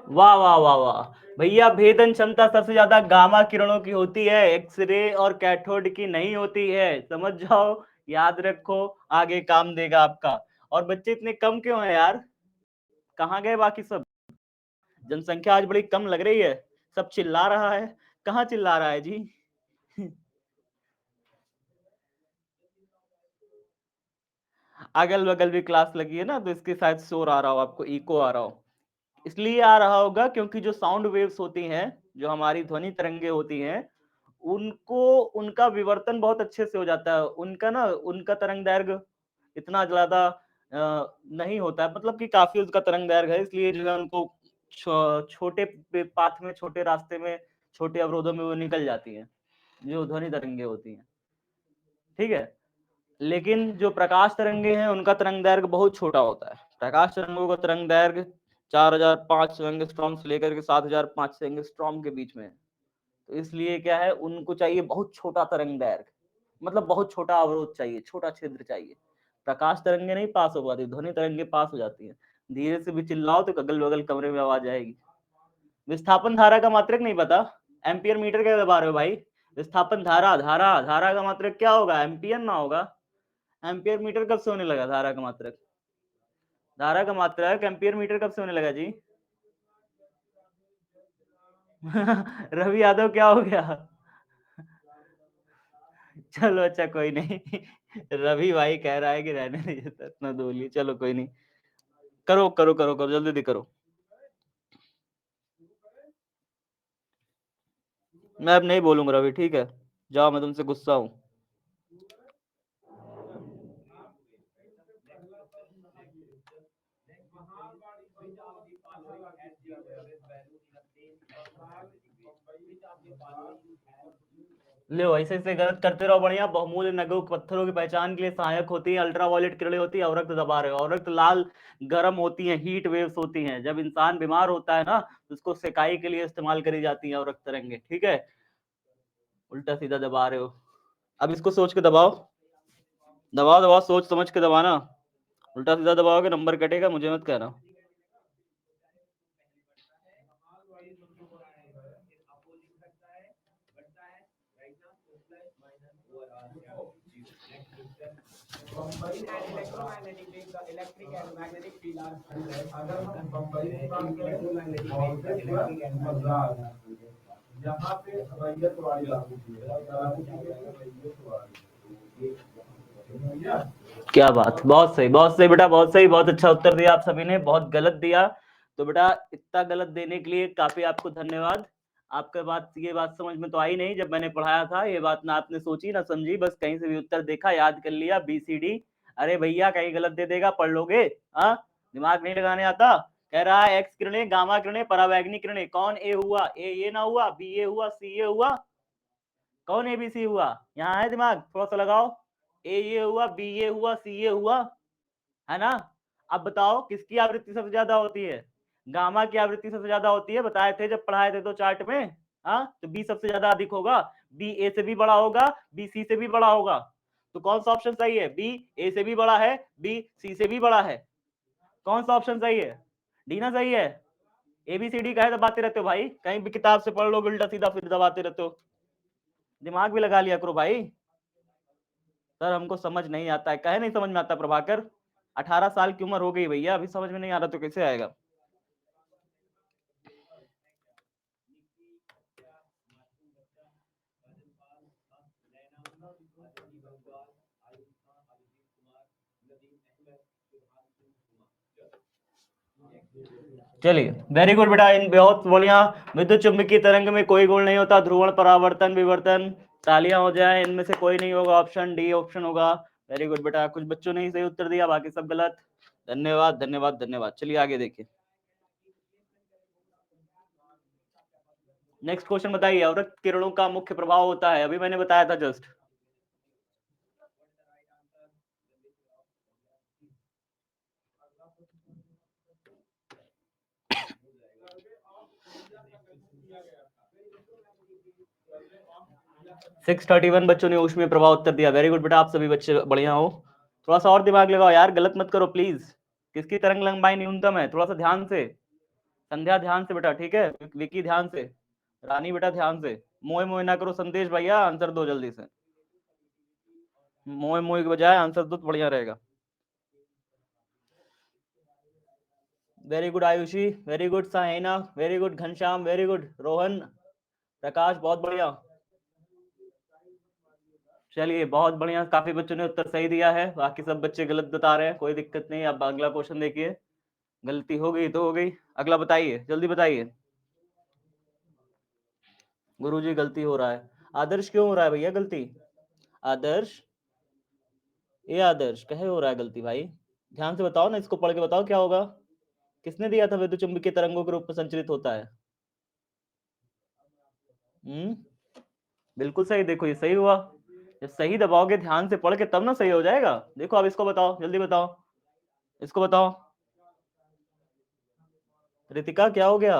वाह वाह वाह वाह भैया, भेदन क्षमता सबसे ज्यादा गामा किरणों की होती है, एक्सरे और कैथोड की नहीं होती है। समझ जाओ, याद रखो, आगे काम देगा आपका। और बच्चे इतने कम क्यों हैं यार? कहाँ गए बाकी सब? जनसंख्या आज बड़ी कम लग रही है, सब चिल्ला रहा है। कहाँ चिल्ला रहा है जी? अगल बगल भी क्लास लगी है ना, तो इसके शायद शोर आ रहा हो, आपको इको आ रहा हो। इसलिए आ रहा होगा क्योंकि जो साउंड वेव्स होती हैं, जो हमारी ध्वनि तरंगे होती हैं, उनको उनका विवर्तन बहुत अच्छे से हो जाता है। उनका तरंग दैर्घ्य इतना ज्यादा नहीं होता है, मतलब कि काफी उसका तरंग दैर्घ्य है, इसलिए जो है उनको छोटे पाथ में, छोटे रास्ते में, छोटे अवरोधों में वो निकल जाती हैं, जो ध्वनि तरंगे होती हैं। ठीक है, लेकिन जो प्रकाश तरंगे हैं उनका तरंग दैर्घ्य बहुत छोटा होता है। प्रकाश तरंगों का तरंग दैर्घ्य 4005 एंगस्ट्रॉम से लेकर के 7005 एंगस्ट्रॉम के बीच में है। तो इसलिए क्या है, उनको चाहिए बहुत छोटा तरंग दैर्घ्य, मतलब बहुत छोटा अवरोध चाहिए, छोटा छिद्र चाहिए। प्रकाश तरंगे नहीं पास हो पाती, ध्वनि तरंगे पास हो जाती हैं। धीरे से भी चिल्लाओ तो अगल बगल कमरे में आवाज आएगी। विस्थापन धारा का मात्रक नहीं पता? एम्पियर मीटर क्या दबा रहे हो भाई? विस्थापन धारा, धारा धारा का मात्रक क्या होगा? एम्पियर ना होगा? एम्पियर मीटर कब से होने लगा धारा का मात्रक? धारा का मात्रक एम्पियर मीटर कब से होने लगा जी? रवि यादव क्या हो गया? चलो अच्छा, कोई नहीं। रवि भाई कह रहा है कि रहने दीजिए, तो इतना दूली, चलो कोई नहीं। करो करो करो करो, जल्दी करो। मैं अब नहीं बोलूंगा रवि, ठीक है? जाओ, मैं तुमसे गुस्सा हूँ। लो, ऐसे ऐसे गलत करते रहो, बढ़िया। बहुमूल्य नगों पत्थरों की पहचान के लिए सहायक होती है, अल्ट्रावायलेट किरणें होती है, अवरक्त दबा रहे हो, अवरक्त लाल गर्म होती हैं, हीट वेव्स होती हैं। जब इंसान बीमार होता है ना, तो उसको सेकाई के लिए इस्तेमाल करी जाती है अवरक्त तरंगे, ठीक है? उल्टा सीधा दबा रहे हो। अब इसको सोच के दबाओ, दबाओ दबाओ, सोच समझ के दबाना। उल्टा सीधा दबाओगे नंबर कटेगा, मुझे मत कहना। क्या बात, बहुत सही, बहुत सही बेटा, बहुत सही, बहुत अच्छा उत्तर दिया आप सभी ने, बहुत गलत दिया। तो बेटा, इतना गलत देने के लिए काफी आपको धन्यवाद। आपका ये बात समझ में तो आई नहीं जब मैंने पढ़ाया था, ये बात ना आपने सोची ना समझी, बस कहीं से भी उत्तर देखा, याद कर लिया, BCD। अरे भैया, कहीं गलत दे देगा, पढ़ लोगे? हाँ, दिमाग नहीं लगाने आता। कह रहा है एक्स किरणें, गामा किरणें, परावैंगनी किरणें। कौन ए हुआ? ए ये ना हुआ, बी ए हुआ, सी ए हुआ? कौन ABC हुआ? यहाँ है दिमाग, थोड़ा सा लगाओ। ए ये हुआ, बी ये हुआ, सी ये हुआ, है ना? अब बताओ किसकी आवृत्ति सबसे ज्यादा होती है? गामा की आवृत्ति सबसे ज्यादा होती है, बताए थे जब पढ़ाए थे तो चार्ट में। हाँ, तो बी सबसे ज्यादा अधिक होगा, बी ए से भी बड़ा होगा, बी सी से भी बड़ा होगा। तो कौन सा ऑप्शन सही है? बी ए से भी बड़ा है, बी सी से भी बड़ा है। कौन सा ऑप्शन सही है? डी ना सही है? ABCD का है दबाते रहते हो भाई, कहीं भी किताब से पढ़ लो उल्टा सीधा, फिर दबाते रहते हो। दिमाग भी लगा लिया करो भाई। सर हमको समझ नहीं आता है, कहे नहीं समझ में आता प्रभाकर? 18 साल की उम्र हो गई भैया, अभी समझ में नहीं आ रहा तो कैसे आएगा? चलिए, वेरी गुड बेटा, इन बहुत बढ़िया। विद्युत चुंबकीय तरंग में कोई गुण नहीं होता, ध्रुवण, परावर्तन, विवर्तन। तालियां हो जाए, इनमें से कोई नहीं होगा, ऑप्शन डी ऑप्शन होगा। वेरी गुड बेटा, कुछ बच्चों ने ही सही उत्तर दिया, बाकी सब गलत। धन्यवाद धन्यवाद धन्यवाद। चलिए आगे देखिए, नेक्स्ट क्वेश्चन बताइए। अवरक्त किरणों का मुख्य प्रभाव होता है, अभी मैंने बताया था जस्ट। सिक्स 31 बच्चों ने ऊष्मीय प्रभाव उत्तर दिया। वेरी गुड बेटा, आप सभी बच्चे बढ़िया हो। थोड़ा सा और दिमाग लगाओ यार, गलत मत करो प्लीज। किसकी तरंग लंबाई न्यूनतम है? थोड़ा सा ध्यान से, संध्या ध्यान से बेटा, ठीक है, विकी ध्यान से, रानी बेटा ध्यान से, मोए मोए ना करो संदेश भैया, आंसर दो जल्दी से, मोए मोए के बजाय आंसर दो तो बढ़िया रहेगा। Very good Ayushi, very good Saina, very good Ghanshyam, very good Rohan, Prakash, बहुत बढ़िया। चलिए बहुत बढ़िया, काफी बच्चों ने उत्तर सही दिया है, बाकी सब बच्चे गलत बता रहे हैं, कोई दिक्कत नहीं। अब अगला क्वेश्चन देखिए, गलती हो गई तो हो गई, अगला बताइए, जल्दी बताइए। गुरुजी गलती हो रहा है, आदर्श क्यों हो रहा है भैया गलती? आदर्श, ये आदर्श कहे हो रहा है गलती भाई? ध्यान से बताओ ना, इसको पढ़ के बताओ क्या होगा। किसने दिया था विद्युत चुंबकीय तरंगों के रूप में संचरित होता है? बिल्कुल सही, देखो ये सही हुआ। जब सही दबाओगे ध्यान से पढ़ के तब ना सही हो जाएगा। देखो अब इसको बताओ, जल्दी बताओ, इसको बताओ। रितिका क्या हो गया?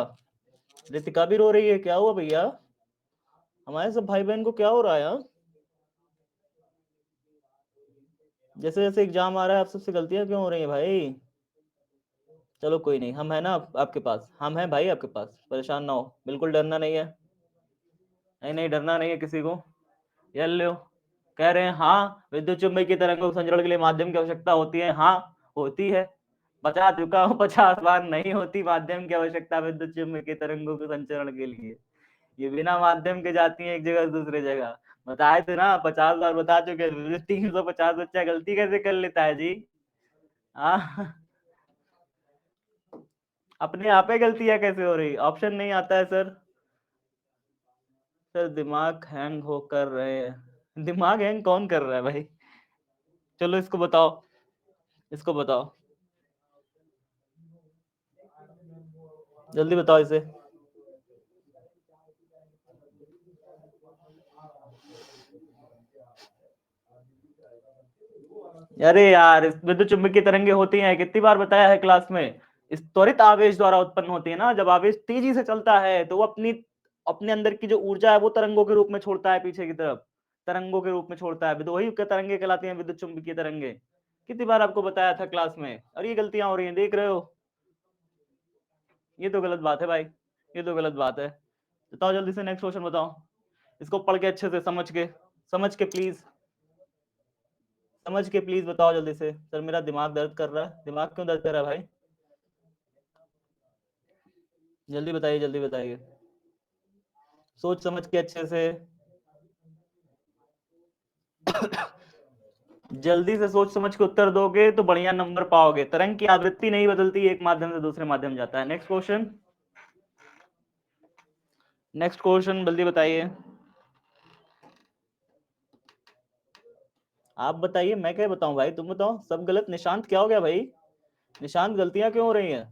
रितिका भी रो रही है, क्या हुआ भैया? हमारे सब भाई बहन को क्या हो रहा है यार? जैसे जैसे एग्जाम आ रहा है आप सबसे गलतियां क्यों हो रही हैं भाई? चलो कोई नहीं, हम है ना आपके पास, हम हैं भाई आपके पास, परेशान ना हो, बिल्कुल डरना नहीं है। नहीं नहीं, डरना नहीं है किसी को। ये लो, कह रहे हैं हाँ विद्युत चुंबकीय तरंगों के संचरण के लिए माध्यम की आवश्यकता होती है। हाँ होती है, बता चुका हूँ 50 बार, नहीं होती माध्यम की आवश्यकता विद्युत चुंबकीय तरंगों के संचरण के लिए। ये बिना माध्यम के जाती है एक जगह से दूसरी जगह। बताए थे ना, 50 बार बता चुके। 350 बच्चा गलती कैसे कर लेता है जी? हाँ, अपने आप ही गलतियां कैसे हो रही? ऑप्शन नहीं आता है सर। सर दिमाग हैंग हो कर रहे हैं, दिमाग हैंग कौन कर रहा है भाई? चलो इसको बताओ, इसको बताओ, जल्दी बताओ इसे। अरे यार, विद्युत चुंबकीय तरंगे होती हैं, कितनी बार बताया है क्लास में। इस त्वरित आवेश द्वारा उत्पन्न होती है ना, जब आवेश तेजी से चलता है तो वो अपनी अपने अंदर की जो ऊर्जा है वो तरंगों के रूप में छोड़ता है पीछे की तरफ, तरंगों के रूप में छोड़ता है, वही तरंगे कहलाती हैं विद्युत चुंबकीय तरंगे। कितनी बार आपको बताया था क्लास में, और ये गलतियां हो रही हैं, देख रहे हो? ये तो गलत बात है भाई, ये तो गलत बात है। बताओ जल्दी से, नेक्स्ट क्वेश्चन बताओ, इसको पढ़ के अच्छे से समझ के प्लीज, समझ के प्लीज बताओ जल्दी से। सर मेरा दिमाग दर्द कर रहा है। दिमाग क्यों दर्द कर रहा है भाई? जल्दी बताइए, जल्दी बताइए, सोच समझ के अच्छे से। जल्दी से सोच समझ के उत्तर दोगे तो बढ़िया नंबर पाओगे। तरंग की आवृत्ति नहीं बदलती, एक माध्यम से दूसरे माध्यम जाता है। नेक्स्ट क्वेश्चन, नेक्स्ट क्वेश्चन जल्दी बताइए। आप बताइए, मैं क्या बताऊं भाई, तुम बताओ। सब गलत, निशांत क्या हो गया भाई? निशांत गलतियां क्यों हो रही हैं?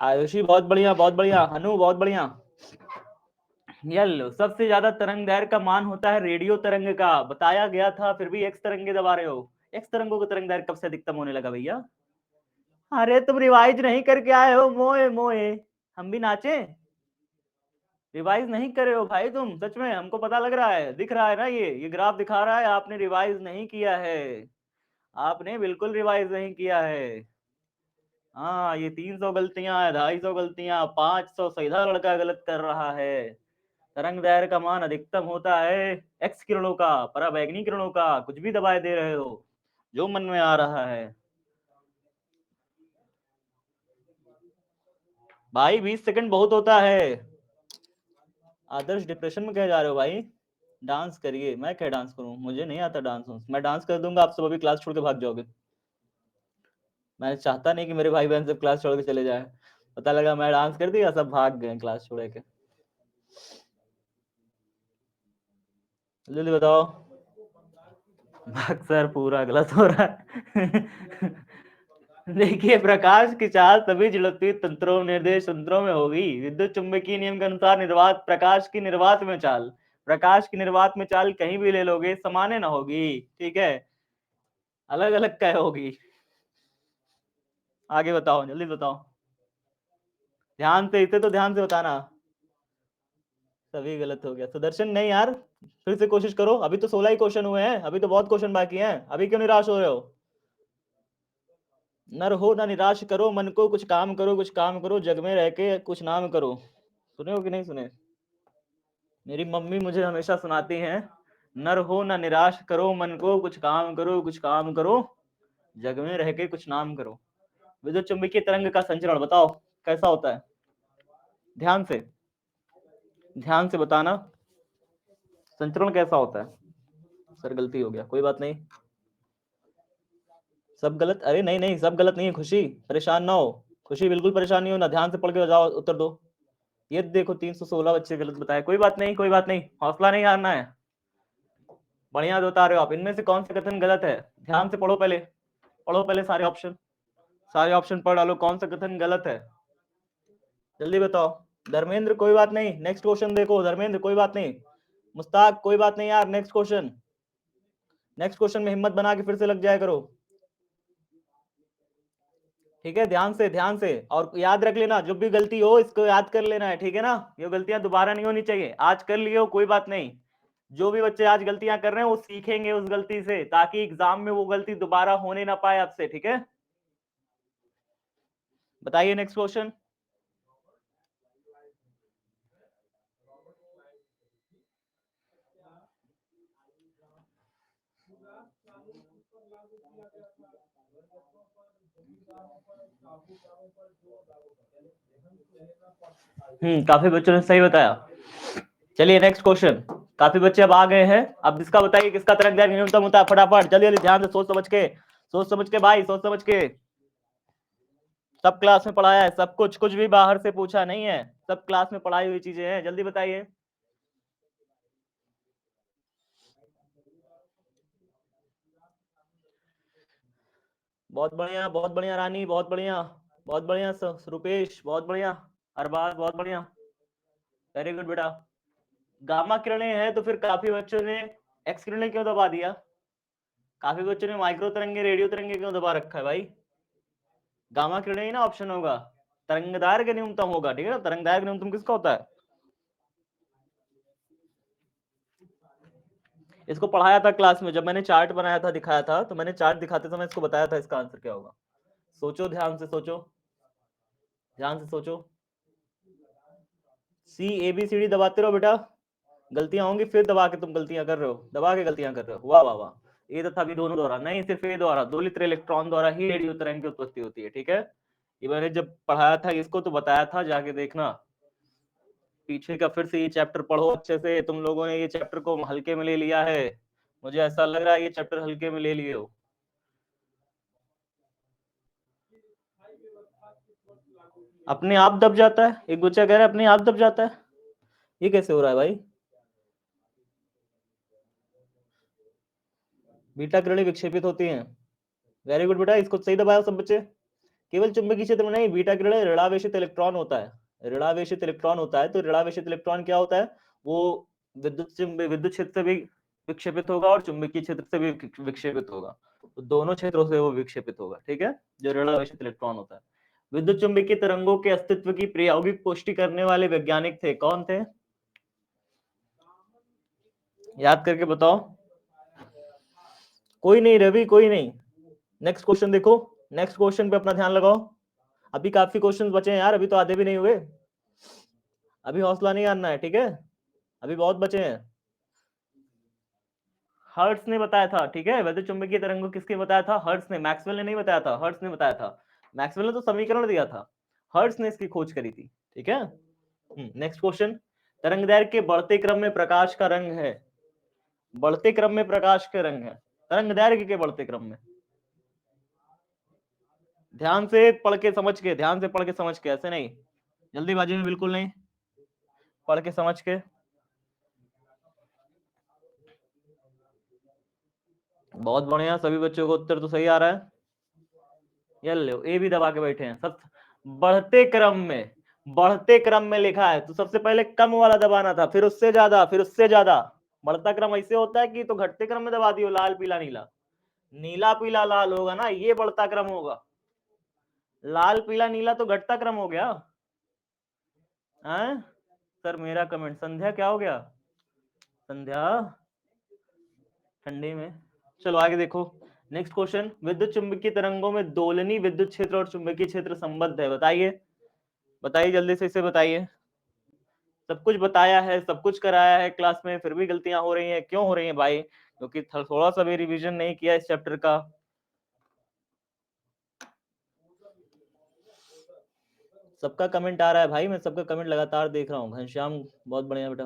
आयुषी बहुत बढ़िया, बहुत बढ़िया, हनु बहुत बढ़िया। ये लो, सबसे ज्यादा तरंग दैर्घ्य का मान होता है रेडियो तरंग का, बताया गया था, फिर भी एक्स तरंगे दबा रहे हो। एक्स तरंगों का तरंग दैर्घ्य कब से अधिकतम होने लगा भैया? अरे तुम रिवाइज नहीं करके आए हो, मोए मोए, हम भी नाचे। रिवाइज नहीं करे हो भाई तुम, सच में हमको पता लग रहा है, दिख रहा है ना, ये ग्राफ दिखा रहा है, आपने रिवाइज नहीं किया है, आपने बिल्कुल रिवाइज नहीं किया है। हाँ, ये 300 गलतियां, 250 गलतियां, 500, सीधा लड़का गलत कर रहा है। तरंग दैर्घ्य का मान अधिकतम होता है एक्स किरणों का, पराबैंगनी किरणों का, कुछ भी दबाए दे रहे हो, जो मन में आ रहा है। भाई 20 सेकंड बहुत होता है। आदर्श डिप्रेशन में कह जा रहे हो भाई? डांस करिए, मैं क्या डांस करूं, मुझे नहीं आता डांस। मैं डांस कर दूंगा, आप सब अभी क्लास छोड़ के भाग जाओगे। मैं चाहता नहीं कि मेरे भाई बहन सब क्लास छोड़ के चले जाए, पता लगा मैं डांस कर दिया सब भाग गए क्लास छोड़ के। जल्दी बताओ। अक्सर पूरा गलत हो रहा है। देखिए, प्रकाश की चाल सभी जड़त्वीय तंत्रों, निर्देश तंत्रों में होगी। विद्युत चुंबकीय नियम के अनुसार निर्वात प्रकाश की निर्वात में चाल, प्रकाश की निर्वात में चाल कहीं भी ले लोगे समाने ना होगी, ठीक है, अलग अलग क्या होगी। आगे बताओ, जल्दी बताओ, ध्यान से, इसे तो ध्यान से बताना। सभी गलत हो गया। सुदर्शन नहीं यार, फिर से कोशिश करो, अभी तो 16 ही क्वेश्चन हुए हैं, अभी तो बहुत क्वेश्चन बाकी हैं, अभी क्यों निराश हो रहे हो? नर हो ना निराश करो मन को, कुछ काम करो, कुछ काम करो, जग में रह के कुछ नाम करो। सुने हो कि नहीं सुने? मेरी मम्मी मुझे हमेशा सुनाती हैं, नर हो ना निराश करो मन को, कुछ काम करो, कुछ काम करो, जग में रह के कुछ नाम करो। विद्युत चुंबकीय तरंग का संचरण बताओ कैसा होता है? ध्यान से, ध्यान से बताना, संचरण कैसा होता है? सर गलती हो गया, कोई बात नहीं, सब गलत। अरे नहीं नहीं, सब गलत नहीं है खुशी, परेशान ना हो खुशी, बिल्कुल परेशान नहीं हो ना, ध्यान से पढ़ के जाओ, उत्तर दो। ये देखो 316 बच्चे गलत बताए, कोई बात नहीं, कोई बात नहीं, हौसला नहीं हारना है, बढ़िया बता रहे हो आप। इनमें से कौन सा कथन गलत है? ध्यान से पढ़ो पहले, पढ़ो पहले सारे ऑप्शन, सारे ऑप्शन पढ़ डालो, कौन सा कथन गलत है, जल्दी बताओ। धर्मेंद्र कोई बात नहीं, नेक्स्ट क्वेश्चन देखो, धर्मेंद्र कोई बात नहीं, मुस्ताक कोई बात नहीं यार, नेक्स्ट क्वेश्चन, नेक्स्ट क्वेश्चन में हिम्मत बना के फिर से लग जाया करो, ठीक है? ध्यान से, ध्यान से, और याद रख लेना, जब भी गलती हो इसको याद कर लेना है, ठीक है ना? ये गलतियां दोबारा नहीं होनी चाहिए, आज कर लिए हो कोई बात नहीं, जो भी बच्चे आज गलतियां कर रहे हैं वो सीखेंगे उस गलती से, ताकि एग्जाम में वो गलती दोबारा होने ना पाए आपसे, ठीक है? बताइए नेक्स्ट क्वेश्चन। काफी बच्चों ने सही बताया। चलिए नेक्स्ट क्वेश्चन, काफी बच्चे अब आ गए हैं, अब इसका बताइए किसका तरंग दैर्घ्य न्यूनतम होता है, फटाफट जल्दी जल्दी, ध्यान से, सोच समझ के, सोच समझ के भाई, सोच समझ के, सब क्लास में पढ़ाया है सब कुछ, कुछ भी बाहर से पूछा नहीं है, सब क्लास में पढ़ाई हुई चीजें हैं, जल्दी बताइए। बहुत बढ़िया रानी, बहुत बढ़िया, बहुत बढ़िया रुपेश, बहुत बढ़िया, अरबाज बहुत बढ़िया, वेरी गुड बेटा। गामा किरणें हैं तो फिर काफी बच्चों ने एक्स किरणें क्यों दबा दिया? काफी बच्चों ने माइक्रो तरंगे, रेडियो तरंगे क्यों दबा रखा है भाई? गामा किरणें ही ना ऑप्शन होगा, तरंग दैर्घ्य न्यूनतम होगा, ठीक है ना? तरंग दैर्घ्य न्यूनतम किसका होता है? इसको पढ़ाया था क्लास में, जब मैंने चार्ट बनाया था, दिखाया था, तो मैंने चार्ट दिखाते समय इसको बताया था इसका आंसर क्या होगा। सोचो, ध्यान से सोचो, ध्यान से सोचो। CABCD दबाते रहो बेटा, गलतियां होंगी फिर दबा के, तुम गलतियां कर रहे हो, दबा के गलतियां कर रहे हो, वाह वाह वाह। ए तथा बी दोनों द्वारा नहीं, सिर्फ ए द्वारा, दोलित्र इलेक्ट्रॉन द्वारा ही रेडियो तरंग की उत्पत्ति होती है, ठीक है? ये मैंने जब पढ़ाया था इसको तो बताया था, जाके देखना पीछे का, फिर से ये चैप्टर पढ़ो अच्छे से, तुम लोगों ने ये चैप्टर को हल्के में ले लिया है, मुझे ऐसा लग रहा है ये चैप्टर हल्के में ले लिए हो। अपने आप दब जाता है, एक बच्चा कह रहा है अपने आप दब जाता है, ये कैसे हो रहा है भाई? बीटा किरणें विक्षेपित होती हैं, वेरी गुड बेटा, इसको सही दबाया सब बच्चे। केवल चुंबकीय क्षेत्र में नहीं, बीटा किरणें ऋणावेशित इलेक्ट्रॉन होता है, ऋणावेशित इलेक्ट्रॉन होता है, तो ऋणावेशित इलेक्ट्रॉन क्या होता है? वो विद्युत क्षेत्र से भी विक्षेपित होगा और चुंबकीय क्षेत्र से भी विक्षेपित होगा, तो दोनों क्षेत्रों से वो विक्षेपित होगा, ठीक है? जो ऋणावेशित इलेक्ट्रॉन होता है। विद्युत चुंबकीय तरंगों के अस्तित्व की प्रायोगिक पुष्टि करने वाले वैज्ञानिक थे, कौन थे? याद करके बताओ। कोई नहीं रवि, कोई नहीं, नेक्स्ट क्वेश्चन देखो, नेक्स्ट क्वेश्चन पे अपना ध्यान लगाओ, अभी काफी क्वेश्चंस बचे हैं यार, अभी तो आधे भी नहीं हुए, अभी हौसला नहीं आना है, ठीक है? अभी बहुत बचे हैं। हर्ट्ज ने बताया था, ठीक है? विद्युत चुंबकीय तरंगों किसने बताया था? हर्ट्ज ने, मैक्सवेल ने नहीं बताया था, हर्ट्ज ने बताया था। मैक्सवेल ने तो समीकरण दिया था, हर्ट्ज ने इसकी खोज करी थी, ठीक है? नेक्स्ट क्वेश्चन, तरंग दैर्घ्य के बढ़ते क्रम में प्रकाश का रंग है, बढ़ते क्रम में प्रकाश के रंग है, तरंग दैर्घ्य के बढ़ते क्रम में, ध्यान से पढ़ के समझ के, ध्यान से पढ़ के समझ के, ऐसे नहीं, जल्दीबाजी में बिल्कुल नहीं, पढ़ के समझ के। बहुत बढ़िया, सभी बच्चों को उत्तर तो सही आ रहा है, ये लो, ए भी दबा के बैठे हैं सब। बढ़ते क्रम में, बढ़ते क्रम में लिखा है तो सबसे पहले कम वाला दबाना था, फिर उससे ज्यादा, फिर उससे ज्यादा। बढ़ता क्रम ऐसे होता है कि तो घटते क्रम में दबा दियो, लाल पीला नीला, नीला पीला लाल होगा ना, ये बढ़ता क्रम होगा, लाल पीला नीला तो घटता क्रम हो गया, हैं? सर मेरा कमेंट, संध्या क्या हो गया? संध्या ठंडी में। चलो आगे देखो, नेक्स्ट क्वेश्चन, विद्युत चुंबकीय तरंगों में दोलनी विद्युत क्षेत्र और चुंबकीय क्षेत्र संबद्ध है, बताइए बताइए जल्दी से, इसे बताइए। सब कुछ बताया है, सब कुछ कराया है क्लास में, फिर भी गलतियां हो रही हैं, क्यों हो रही हैं भाई? क्योंकि थोड़ा सा भी रिवीजन नहीं किया इस चैप्टर का। सबका कमेंट आ रहा है भाई, मैं सबका कमेंट लगातार देख रहा हूँ। घनश्याम बहुत बढ़िया बेटा।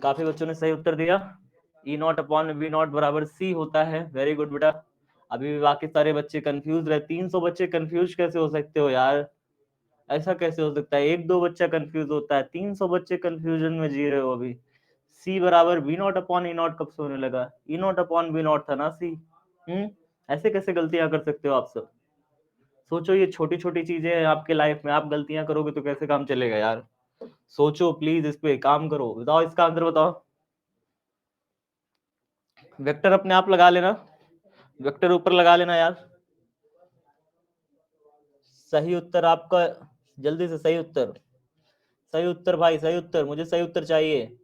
काफी बच्चों ने सही उत्तर दिया। ई नॉट अपॉन वी नॉट बराबर सी होता है, वेरी गुड बेटा। अभी भी बाकी सारे बच्चे कंफ्यूज रहे, 300 बच्चे कंफ्यूज कैसे हो सकते हो यार? ऐसा कैसे हो सकता है? एक दो बच्चा कंफ्यूज होता है, 300 बच्चे कंफ्यूजन में जी रहे हो अभी। सी बराबर V not upon E not कब से होने लगा? E not upon V not था ना सी। ऐसे कैसे गलतियां कर सकते हो आप सब? सोचो, ये छोटी छोटी चीजें हैं आपके लाइफ में, आप गलतियां करोगे तो कैसे काम चलेगा यार? सोचो प्लीज, इस पे काम करो। बताओ इसका आंसर बताओ। वेक्टर अपने आप लगा लेना, वेक्टर ऊपर लगा लेना यार। सही उत्तर आपका, जल्दी से सही उत्तर, सही उत्तर भाई, सही उत्तर, मुझे सही उत्तर चाहिए।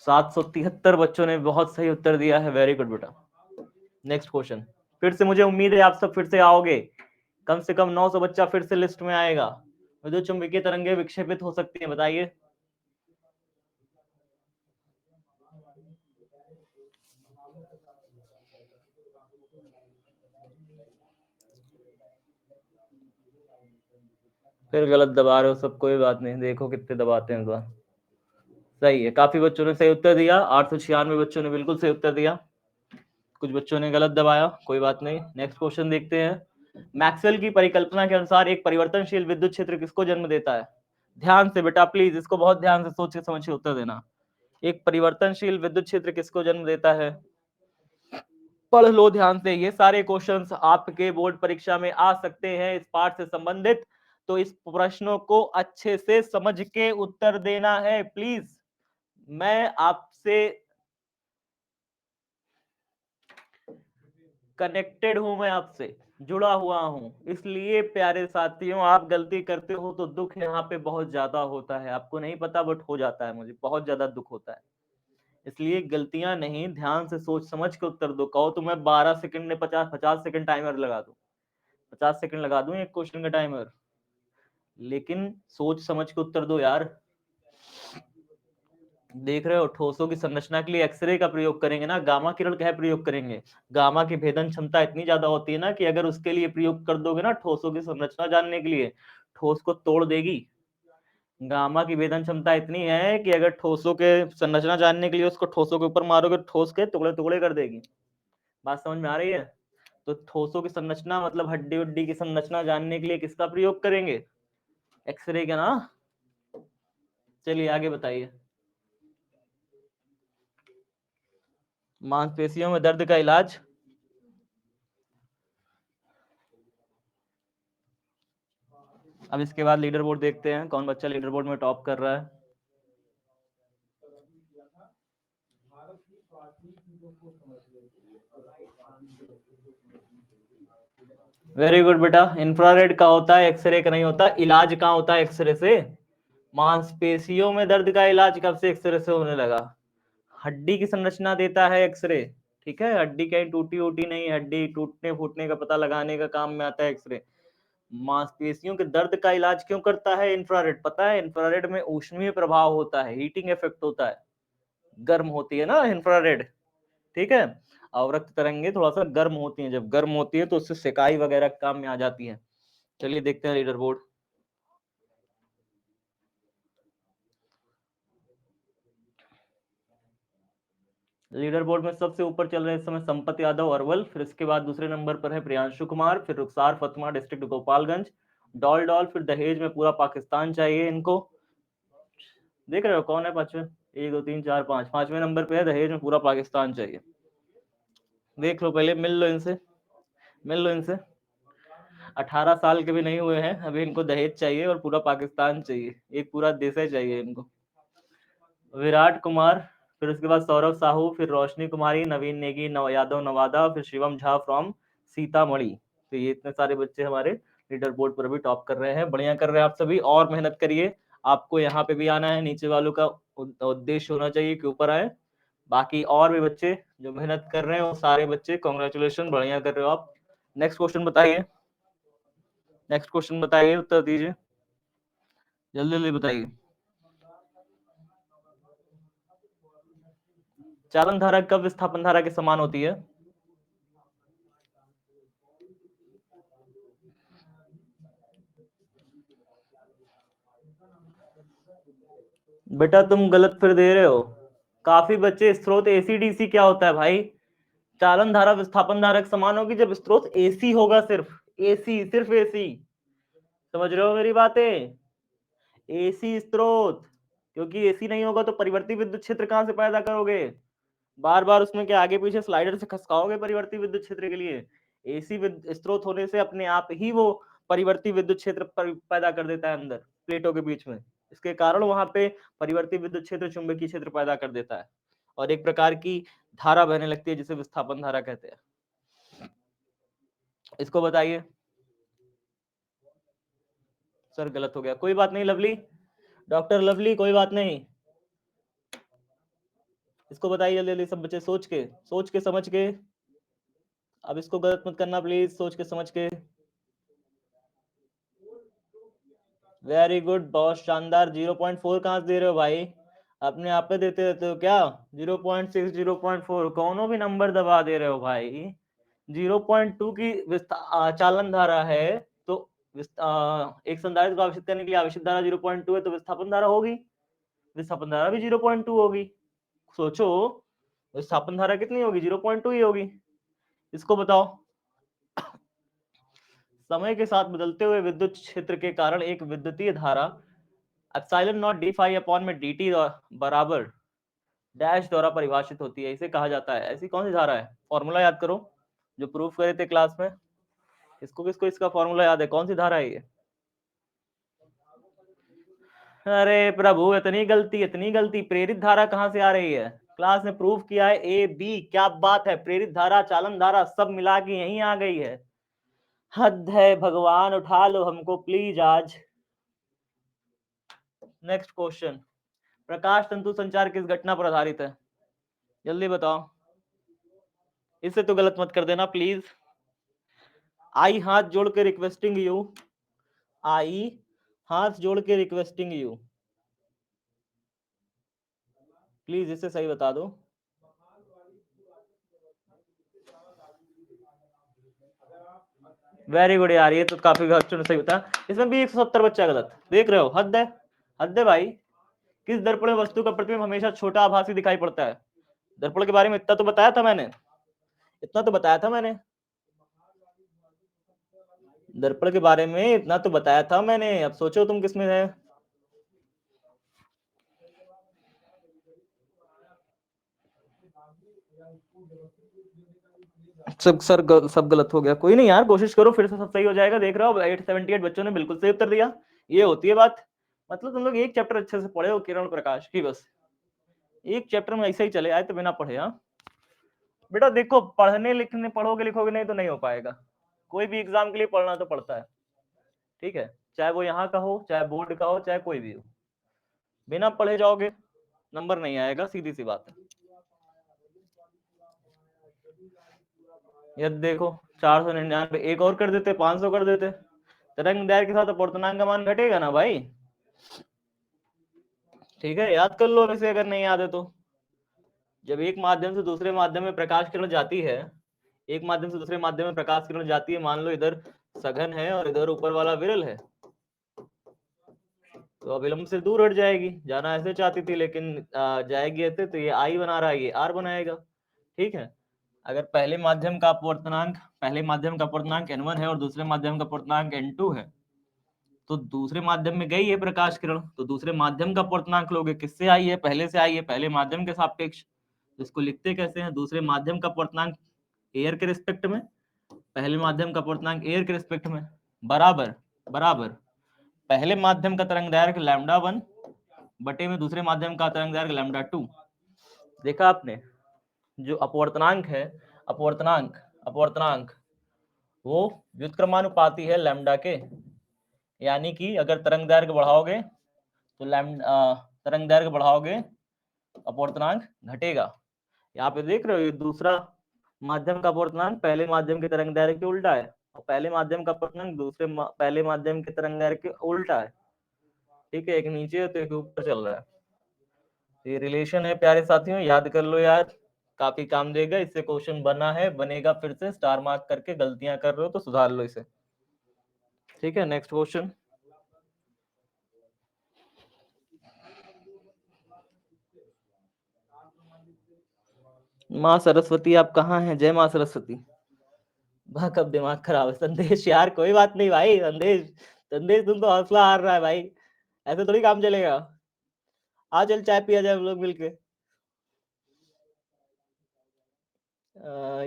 773 बच्चों ने बहुत सही उत्तर दिया है, वेरी गुड बेटा। नेक्स्ट क्वेश्चन, फिर से मुझे उम्मीद है आप सब फिर से आओगे, कम से कम 900 बच्चा फिर से लिस्ट में आएगा। विद्युत चुंबकीय तरंगे विक्षेपित हो सकती हैं, बताइए। फिर गलत दबा रहे हो सब, कोई बात नहीं, देखो कितने दबाते हैं। तो सही है, काफी बच्चों ने सही उत्तर दिया, 896 बच्चों ने बिल्कुल सही उत्तर दिया, कुछ बच्चों ने गलत दबाया, कोई बात नहीं। नेक्स्ट क्वेश्चन देखते हैं, मैक्सवेल की परिकल्पना के अनुसार एक परिवर्तनशील विद्युत क्षेत्र किसको जन्म देता है? ध्यान से बेटा प्लीज, इसको बहुत ध्यान से सोच के समझ के उत्तर देना। एक परिवर्तनशील विद्युत क्षेत्र किसको जन्म देता है? पढ़ लो ध्यान से, ये सारे क्वेश्चंस आपके बोर्ड परीक्षा में आ सकते हैं इस पाठ से संबंधित, तो इस प्रश्नों को अच्छे से समझ के उत्तर देना है प्लीज। मैं आपसे कनेक्टेड हूं, मैं आपसे जुड़ा हुआ हूं, इसलिए प्यारे साथियों, आप गलती करते हो तो दुख यहाँ पे बहुत ज्यादा होता है। आपको नहीं पता बट हो जाता है, मुझे बहुत ज्यादा दुख होता है। इसलिए गलतियां नहीं, ध्यान से सोच समझ के उत्तर दो। कहो तो मैं 12 सेकंड में 50 सेकंड टाइमर लगा दूं, 50 सेकंड लगा दूं एक क्वेश्चन का टाइमर, लेकिन सोच समझ के उत्तर दो यार। देख रहे हो, ठोसों की संरचना के लिए एक्सरे का प्रयोग करेंगे ना, गामा किरण का प्रयोग करेंगे। गामा की भेदन क्षमता इतनी ज्यादा होती है ना कि अगर उसके लिए प्रयोग कर दोगे ना ठोसों की संरचना जानने के लिए, ठोस को तोड़ देगी। गामा की भेदन क्षमता इतनी है कि अगर ठोसों के संरचना जानने के लिए उसको ठोसों के ऊपर मारोगे, ठोस के टुकड़े टुकड़े कर देगी। बात समझ में आ रही है? तो ठोसों की संरचना मतलब हड्डी उड्डी की संरचना जानने के लिए किसका प्रयोग करेंगे? एक्सरे का ना। चलिए आगे बताइए। मांसपेशियों में दर्द का इलाज। अब इसके बाद लीडर बोर्ड देखते हैं, कौन बच्चा लीडर बोर्ड में टॉप कर रहा है। वेरी गुड बेटा, इंफ्रारेड का होता है, एक्सरे का नहीं होता। इलाज कहाँ होता है एक्सरे से? मांसपेशियों में दर्द का इलाज कब से एक्सरे से होने लगा? हड्डी की संरचना देता है एक्सरे, ठीक है? हड्डी कहीं टूटी उटी नहीं, हड्डी टूटने फूटने का पता लगाने का काम में आता है एक्सरे। मांसपेशियों के दर्द का इलाज क्यों करता है इंफ्रारेड? पता है, इंफ्रारेड में ऊष्मीय प्रभाव होता है, हीटिंग इफेक्ट होता है, गर्म होती है ना इंफ्रारेड, ठीक है? अवरक्त तरंगे थोड़ा सा गर्म होती हैं, जब गर्म होती है तो उससे सिकाई वगैरह काम में आ जाती है। चलिए देखते हैं लीडर बोर्ड। लीडर बोर्ड में सबसे ऊपर चल रहे हैं इस समय संपत यादव अरवल, फिर इसके बाद दूसरे नंबर पर है प्रियांशु कुमार, फिर रुखसार फतमा डिस्ट्रिक्ट गोपालगंज, डॉल डॉल, फिर दहेज में पूरा पाकिस्तान चाहिए इनको। देख रहे हो कौन है पांचवें? 1 2 3 4 5, 5वें नंबर पे है, दहेज में पूरा पाकिस्तान चाहिए। देख लो पहले, मिल लो इनसे, मिल लो इनसे। 18 साल के भी नहीं हुए हैं अभी, इनको दहेज चाहिए और पूरा पाकिस्तान चाहिए, एक पूरा देश चाहिए इनको। विराट कुमार, फिर उसके बाद सौरभ साहू, फिर रोशनी कुमारी, नवीन नेगी, यादव नवादा, फिर शिवम झा फ्रॉम सीतामढ़ी। तो ये इतने सारे बच्चे हमारे लीडर बोर्ड पर भी टॉप कर रहे हैं। बढ़िया कर रहे हैं आप सभी, और मेहनत करिए। आपको यहाँ पे भी आना है, नीचे वालों का उद्देश्य होना चाहिए कि ऊपर आए। बाकी और भी बच्चे जो मेहनत कर रहे हैं वो सारे बच्चे कॉन्ग्रेचुलेशन, बढ़िया कर रहे हो आप। नेक्स्ट क्वेश्चन बताइए, नेक्स्ट क्वेश्चन बताइए, उत्तर दीजिए, जल्दी जल्दी बताइए। चालन धारा कब विस्थापन धारा के समान होती है? बेटा तुम गलत फिर दे रहे हो। काफी बच्चे स्रोत एसी डीसी क्या होता है भाई? चालन धारा विस्थापन धारा के समान होगी जब स्रोत एसी होगा, सिर्फ एसी, सिर्फ एसी। समझ रहे हो मेरी बातें? एसी स्रोत, क्योंकि एसी नहीं होगा तो परिवर्ती विद्युत क्षेत्र कहां से पैदा करोगे? बार बार उसमें क्या आगे पीछे स्लाइडर से खसकाओगे परिवर्ती विद्युत क्षेत्र के लिए? एसी स्रोत होने से अपने आप ही वो परिवर्ती विद्युत क्षेत्र पैदा कर देता है अंदर प्लेटों के बीच में। इसके कारण वहां पे परिवर्ती विद्युत क्षेत्र चुंबकीय क्षेत्र पैदा कर देता है और एक प्रकार की धारा बहने लगती है जिसे विस्थापन धारा कहते हैं। इसको बताइए। सर गलत हो गया, कोई बात नहीं लवली, डॉक्टर लवली, कोई बात नहीं। इसको बताइए जल्दी जल्दी सब बच्चे, सोच के समझ के। अब इसको गलत मत करना प्लीज, सोच के समझ के। वेरी गुड, बहुत शानदार। 0.4 कहां से दे रहे हो भाई? अपने आप पे देते रहते हो क्या? 0.6, 0.4 कौनों भी नंबर दबा दे रहे हो भाई। 0.2 की चालन धारा है तो एक संधारित्र को आवेशित करने के लिए आवश्यक धारा 0.2 है, तो विस्थापन धारा होगी, विस्थापन धारा भी 0.2 होगी। सोचो विस्थापन धारा कितनी होगी? 0.2 ही होगी। इसको बताओ। समय के साथ बदलते हुए विद्युत क्षेत्र के कारण एक विद्युतीय धारा epsilon not D phi upon में dt बराबर डैश द्वारा परिभाषित होती है। इसे कहा जाता है, ऐसी कौन सी धारा है? फॉर्मूला याद करो जो प्रूफ करे थे क्लास में। इसको किसको इसका फॉर्मूला याद है? कौन सी धारा है ये? अरे प्रभु, इतनी गलती, प्रेरित धारा कहां से आ रही है? क्लास में प्रूफ किया है ए बी, क्या बात है, प्रेरित धारा चालन धारा सब मिला के यहीं आ गई है। हद है भगवान, उठा लो हमको प्लीज आज। नेक्स्ट क्वेश्चन, प्रकाश तंतु संचार किस घटना पर आधारित है? जल्दी बताओ, इसे तो गलत मत कर देना प्लीज। आई हाथ जोड़ के रिक्वेस्टिंग यू, आई हाथ जोड़ के रिक्वेस्टिंग यू, प्लीज इसे सही बता दो। वेरी गुड यार, ये तो काफी अच्छे सही बता। इसमें भी 170 बच्चा गलत, देख रहे हो? हद है, हद है भाई। किस दर्पण में वस्तु का प्रतिबिंब हमेशा छोटा आभासी दिखाई पड़ता है? दर्पण के बारे में इतना तो बताया था मैंने, इतना तो बताया था मैंने, दर्पण के बारे में इतना तो बताया था मैंने। अब सोचो तुम किसमें है। सब गलत हो गया, कोई नहीं यार, कोशिश करो फिर से सब सही हो जाएगा। देख रहा हो 878 बच्चों ने बिल्कुल सही उत्तर दिया। ये होती है बात, मतलब तुम लोग एक चैप्टर अच्छे से पढ़े हो किरण प्रकाश की, बस एक चैप्टर में ऐसे ही चले आए तो बिना पढ़े। हाँ बेटा देखो, पढ़ने लिखने, पढ़ोगे लिखोगे नहीं तो नहीं हो पाएगा। कोई भी एग्जाम के लिए पढ़ना तो पड़ता है, ठीक है, चाहे वो यहाँ का हो, चाहे बोर्ड का हो, चाहे कोई भी हो। बिना पढ़े जाओगे नंबर नहीं आएगा, सीधी सी बात है। ये देखो 499, एक और कर देते, 500 कर देते। तरंग दैर्घ्य के साथ अपूर्णांक का मान घटेगा ना भाई? ठीक है, याद कर लो वैसे अगर नहीं याद है तो। जब एक माध्यम से दूसरे माध्यम में प्रकाश किरण जाती है, एक माध्यम से दूसरे माध्यम में प्रकाश किरण जाती है, मान लो इधर सघन है और इधर ऊपर वाला विरल है, तो अविलंब से दूर हट जाएगी। जाना ऐसे चाहती थी लेकिन जाएगी ऐसे, तो ये आई बना रहा है, ये आर बनाएगा। ठीक है, अगर पहले माध्यम का अपवर्तनांक n1 है और दूसरे माध्यम का अपवर्तनांक n2 है, तो दूसरे माध्यम में गई है प्रकाश किरण, तो दूसरे माध्यम का अपवर्तनांक लोगे, किससे आई है? पहले से आई है, पहले माध्यम के सापेक्ष। इसको लिखते कैसे हैं? दूसरे माध्यम का अपवर्तनांक एयर के रिस्पेक्ट में, पहले माध्यम का अपवर्तनांक एयर के रिस्पेक्ट में, बराबर बराबर पहले माध्यम का तरंगदैर्घ्य λ1 बटे में दूसरे माध्यम का तरंगदैर्घ्य λ2। देखा आपने, जो अपवर्तनांक है, अपवर्तनांक वो व्युत्क्रमानुपाती है लैम्डा के, यानी कि अगर तरंग दैर्घ्य बढ़ाओगे तो तरंग दैर्घ्य बढ़ाओगे अपवर्तनांक घटेगा। यहाँ पे देख रहे हो, ये दूसरा माध्यम का अपवर्तनांक पहले माध्यम के तरंग दैर्घ्य के उल्टा है, और पहले माध्यम का अपवर्तनांक पहले माध्यम के तरंग दैर्घ्य के उल्टा है। ठीक है, एक नीचे है तो एक ऊपर चल रहा है। ये रिलेशन है प्यारे साथियों, याद कर लो यार, काफी काम देगा। इससे क्वेश्चन बनेगा फिर से, स्टार मार्क करके। गलतियां कर रहे हो तो सुधार लो इसे। ठीक है, नेक्स्ट क्वेश्चन। माँ सरस्वती आप कहाँ हैं? जय माँ सरस्वती। वाह, कब दिमाग खराब है संदेश यार। कोई बात नहीं भाई संदेश, संदेश तुम तो हौसला हार रहा है भाई, ऐसे थोड़ी काम चलेगा। आ चल चाय पिया जाए हम लोग मिलके।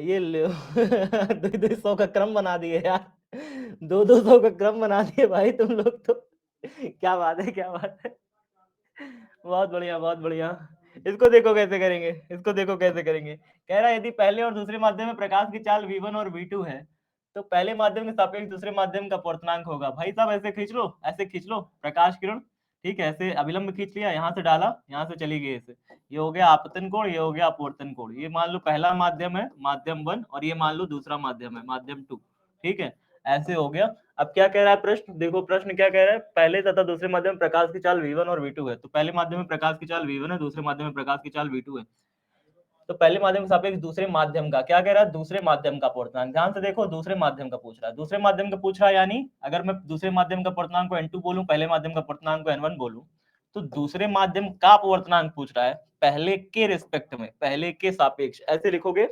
ये लो दो दो सौ का क्रम बना दिए यार, दो दो सौ का क्रम बना दिए भाई तुम लोग तो। क्या बात है, क्या बात है। बहुत बढ़िया, बहुत बढ़िया। इसको देखो कैसे करेंगे, इसको देखो कैसे करेंगे। कह रहा है यदि पहले और दूसरे माध्यम में प्रकाश की चाल v1 और v2 है, तो पहले माध्यम के सापेक्ष दूसरे माध्यम का अपवर्तनांक होगा। भाई साहब ऐसे खींच लो, ऐसे खींच लो प्रकाश किरण। ठीक है, ऐसे अभिलंब खींच लिया, यहाँ से डाला, यहाँ से चली गई ऐसे। ये हो गया आपतन कोण, ये हो गया अपवर्तन कोण। ये मान लो पहला माध्यम है माध्यम 1, और ये मान लो दूसरा माध्यम है माध्यम 2। ठीक है, ऐसे हो गया। अब क्या कह रहा है प्रश्न, देखो प्रश्न क्या कह रहा है। पहले तथा दूसरे माध्यम में प्रकाश की चाल v1 और v2 है। तो पहले माध्यम में प्रकाश की चाल v1 है, दूसरे माध्यम में प्रकाश की चाल v2 है। तो पहले माध्यम के सापेक्ष दूसरे माध्यम का क्या कह रहा है, दूसरे माध्यम का अपवर्तनांक। ध्यान से देखो, दूसरे माध्यम का पूछ रहा है, दूसरे माध्यम का पूछ रहा है, यानी अगर मैं दूसरे माध्यम का अपवर्तनांक को n2 बोलूं, पहले माध्यम का अपवर्तनांक को n1 बोलूं, तो दूसरे माध्यम का अपवर्तनांक पूछ रहा है पहले के रिस्पेक्ट में, पहले के सापेक्ष। ऐसे लिखोगे।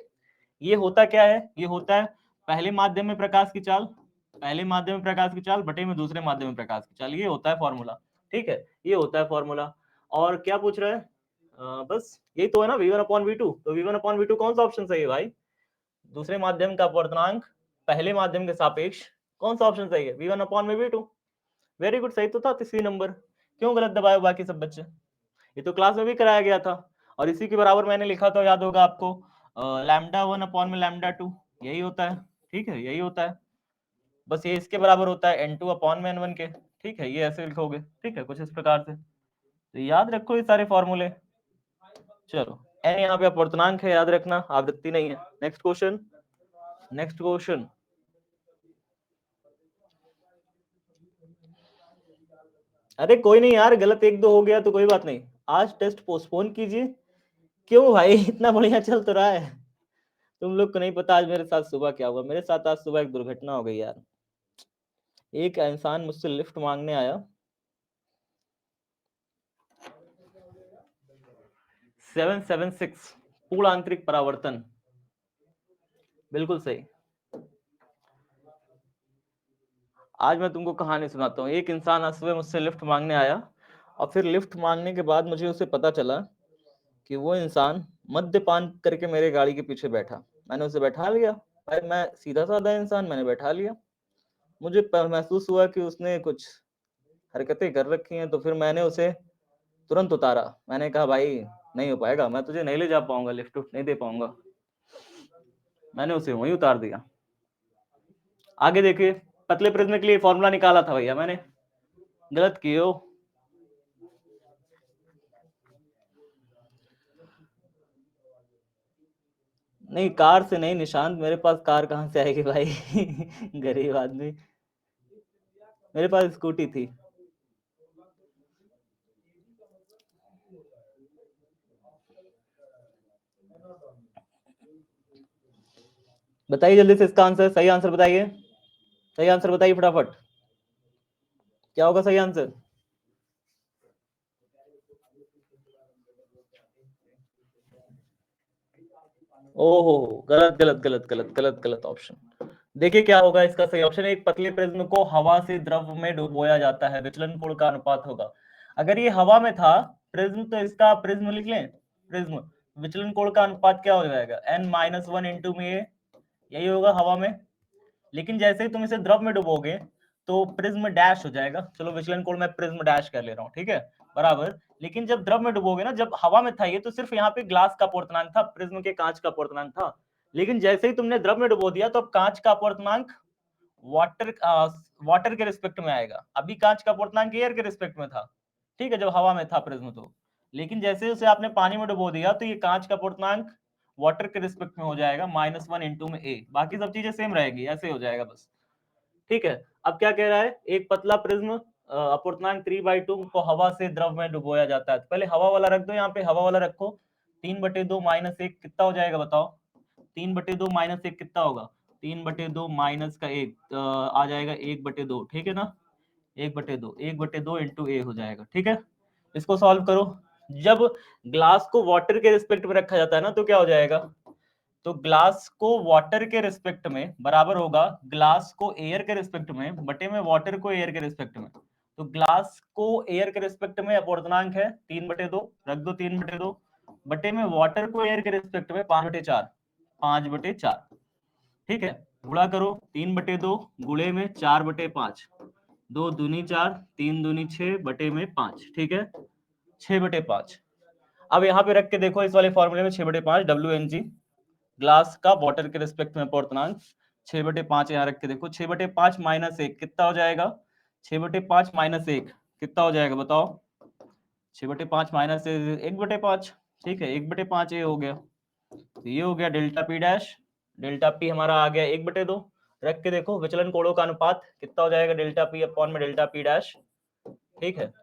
ये होता क्या है, ये होता है पहले माध्यम में प्रकाश की चाल, पहले माध्यम में प्रकाश की चाल बटे में दूसरे माध्यम में प्रकाश की चाल। ये होता है फॉर्मूला। ठीक है, ये होता है फॉर्मूला। और क्या पूछ रहा है, बस यही तो है ना, v1/v2। तो v1/v2 कौन सा ऑप्शन सही है भाई? दूसरे माध्यम का अपवर्तनांक पहले माध्यम के सापेक्ष, कौन सा ऑप्शन सही है? v1/v2। वेरी गुड, सही तो था 3 नंबर। क्यों गलत दबाए बाकी सब बच्चे? ये तो क्लास में भी कराया गया था, और इसी के बराबर मैंने लिखा था, याद होगा आपको, λ1 में λ2, यही होता है। ठीक है, यही होता है, बस ये इसके बराबर होता है n2 में n1 के। ठीक है, ये ऐसे लिखोगे। ठीक है, कुछ इस प्रकार से। तो याद रखो ये सारे फॉर्मूले। चलो, n यहाँ पे अपवर्तनांक है, याद रखना, आवृत्ति नहीं है। Next question, next question. अरे कोई नहीं यार, गलत एक दो हो गया तो कोई बात नहीं, आज टेस्ट पोस्टपोन कीजिए। क्यों भाई, इतना बढ़िया चल तो रहा है। तुम लोग को नहीं पता आज मेरे साथ सुबह क्या हुआ। मेरे साथ आज सुबह एक दुर्घटना हो गई यार। एक इंसान मुझसे लिफ्ट मांगने आया। 776 पूर्ण आंतरिक परावर्तन, बिल्कुल सही। आज मैं तुमको कहानी सुनाता हूँ। एक इंसान आज सुबह मुझसे लिफ्ट मांगने आया, और फिर लिफ्ट मांगने के बाद मुझे उसे पता चला कि वो इंसान मद्यपान करके मेरे गाड़ी के पीछे बैठा। मैंने उसे बैठा लिया। भाई मैं सीधा साधा इंसान, मैंने बैठा लिया। मुझे महसूस हुआ कि उसने कुछ हरकतें कर रखी हैं, तो फिर मैंने उसे तुरंत उतारा। मैंने कहा भाई नहीं हो पाएगा, मैं तुझे नहीं ले जा पाऊंगा, लिफ्ट नहीं दे पाऊंगा। मैंने उसे वहीं उतार दिया। आगे देखिए, पतले प्रिज्म के लिए फॉर्मूला निकाला था भैया मैंने, गलत किए हो। नहीं, कार से नहीं निशांत, मेरे पास कार कहाँ से आएगी भाई गरीब आदमी, मेरे पास स्कूटी थी। बताइए जल्दी से इसका आंसर, सही आंसर बताइए, सही आंसर बताइए फटाफट। क्या होगा सही आंसर? ओहो, गलत गलत गलत गलत गलत गलत ऑप्शन। देखिए क्या होगा इसका सही ऑप्शन। एक पतले प्रिज्म को हवा से द्रव में डुबोया जाता है, विचलन कोण का अनुपात होगा। अगर ये हवा में था प्रिज्म, तो इसका प्रिज्म लिख लें, प्रिज्म विचलन कोण का अनुपात क्या हो जाएगा, n-1 इंटू में यही होगा हवा में। लेकिन जैसे ही तुम इसे द्रव में डुबोगे तो प्रिज्म डैश हो जाएगा। चलो विचलन कोण मैं प्रिज्म डैश कर ले रहा हूँ, ठीक है, बराबर। लेकिन जब द्रव में डुबोगे ना, जब हवा में था ये, तो सिर्फ यहाँ पे ग्लास का अपवर्तनांक था, प्रिज्म के कांच का अपवर्तनांक था। लेकिन जैसे ही तुमने द्रव में डुबो दिया, तो अब कांच का अपवर्तनांक वाटर वाटर के रिस्पेक्ट में आएगा। अभी कांच का अपूर्णांक एयर के रिस्पेक्ट में था, ठीक है, जब हवा में था प्रिज्म तो। लेकिन जैसे उसे आपने पानी में डुबो दिया तो ये कांच का अपूर्णांक वाटर के रिस्पेक्ट में हो जाएगा -1 इंटू में ए, बाकी सब चीजें सेम रहेगी, ऐसे हो जाएगा बस। ठीक है, अब क्या कह रहा है, एक पतला प्रिज्म अपूर्णांक 3/2 को हवा से द्रव में डुबोया जाता है। तो पहले हवा वाला रख दो, यहाँ पे हवा वाला रखो। 3/2 -1 कितना हो जाएगा बताओ? 3/2 -1 कितना होगा? 3/2 माइनस का 1 आ जाएगा 1/2, ठीक है ना? 1/2, 1/2 इंटू ए हो जाएगा, ठीक है। इसको सॉल्व करो। जब ग्लास को वाटर के रिस्पेक्ट में रखा जाता है ना तो क्या हो जाएगा, तो ग्लास को वाटर के रिस्पेक्ट में बराबर होगा ग्लास को एयर के रिस्पेक्ट में बटे में वाटर को एयर के रिस्पेक्ट में। तो ग्लास को एयर के रिस्पेक्ट में अपूर्णांक है 3/2, रख दो 3/2 बटे में वाटर को एयर के रिस्पेक्ट में 5/4, 5/4, ठीक है। गुणा करो 3/2 गुणे में 4/5, 2 दूनी 4, 3 दूनी 6 बटे में 5, ठीक है, 6/5। अब यहाँ पे रख के देखो इस वाले फॉर्मूले में 6/5 WNG ग्लास का वाटर के रिस्पेक्ट में अपूर्णांक 6/5 यहाँ रख के देखो। 6/5 -1 कितना हो जाएगा? 6/5 -1 कितना हो जाएगा बताओ? 6/5 माइनस 1/5, ठीक है, 1/5 ये हो गया। तो ये हो गया delta P dash, delta P हमारा आ गया 1/2। रख के देखो विचलन कोणों का अनुपात कितना हो जाएगा, डेल्टा पी अपॉन में डेल्टा पी डैश, ठीक है,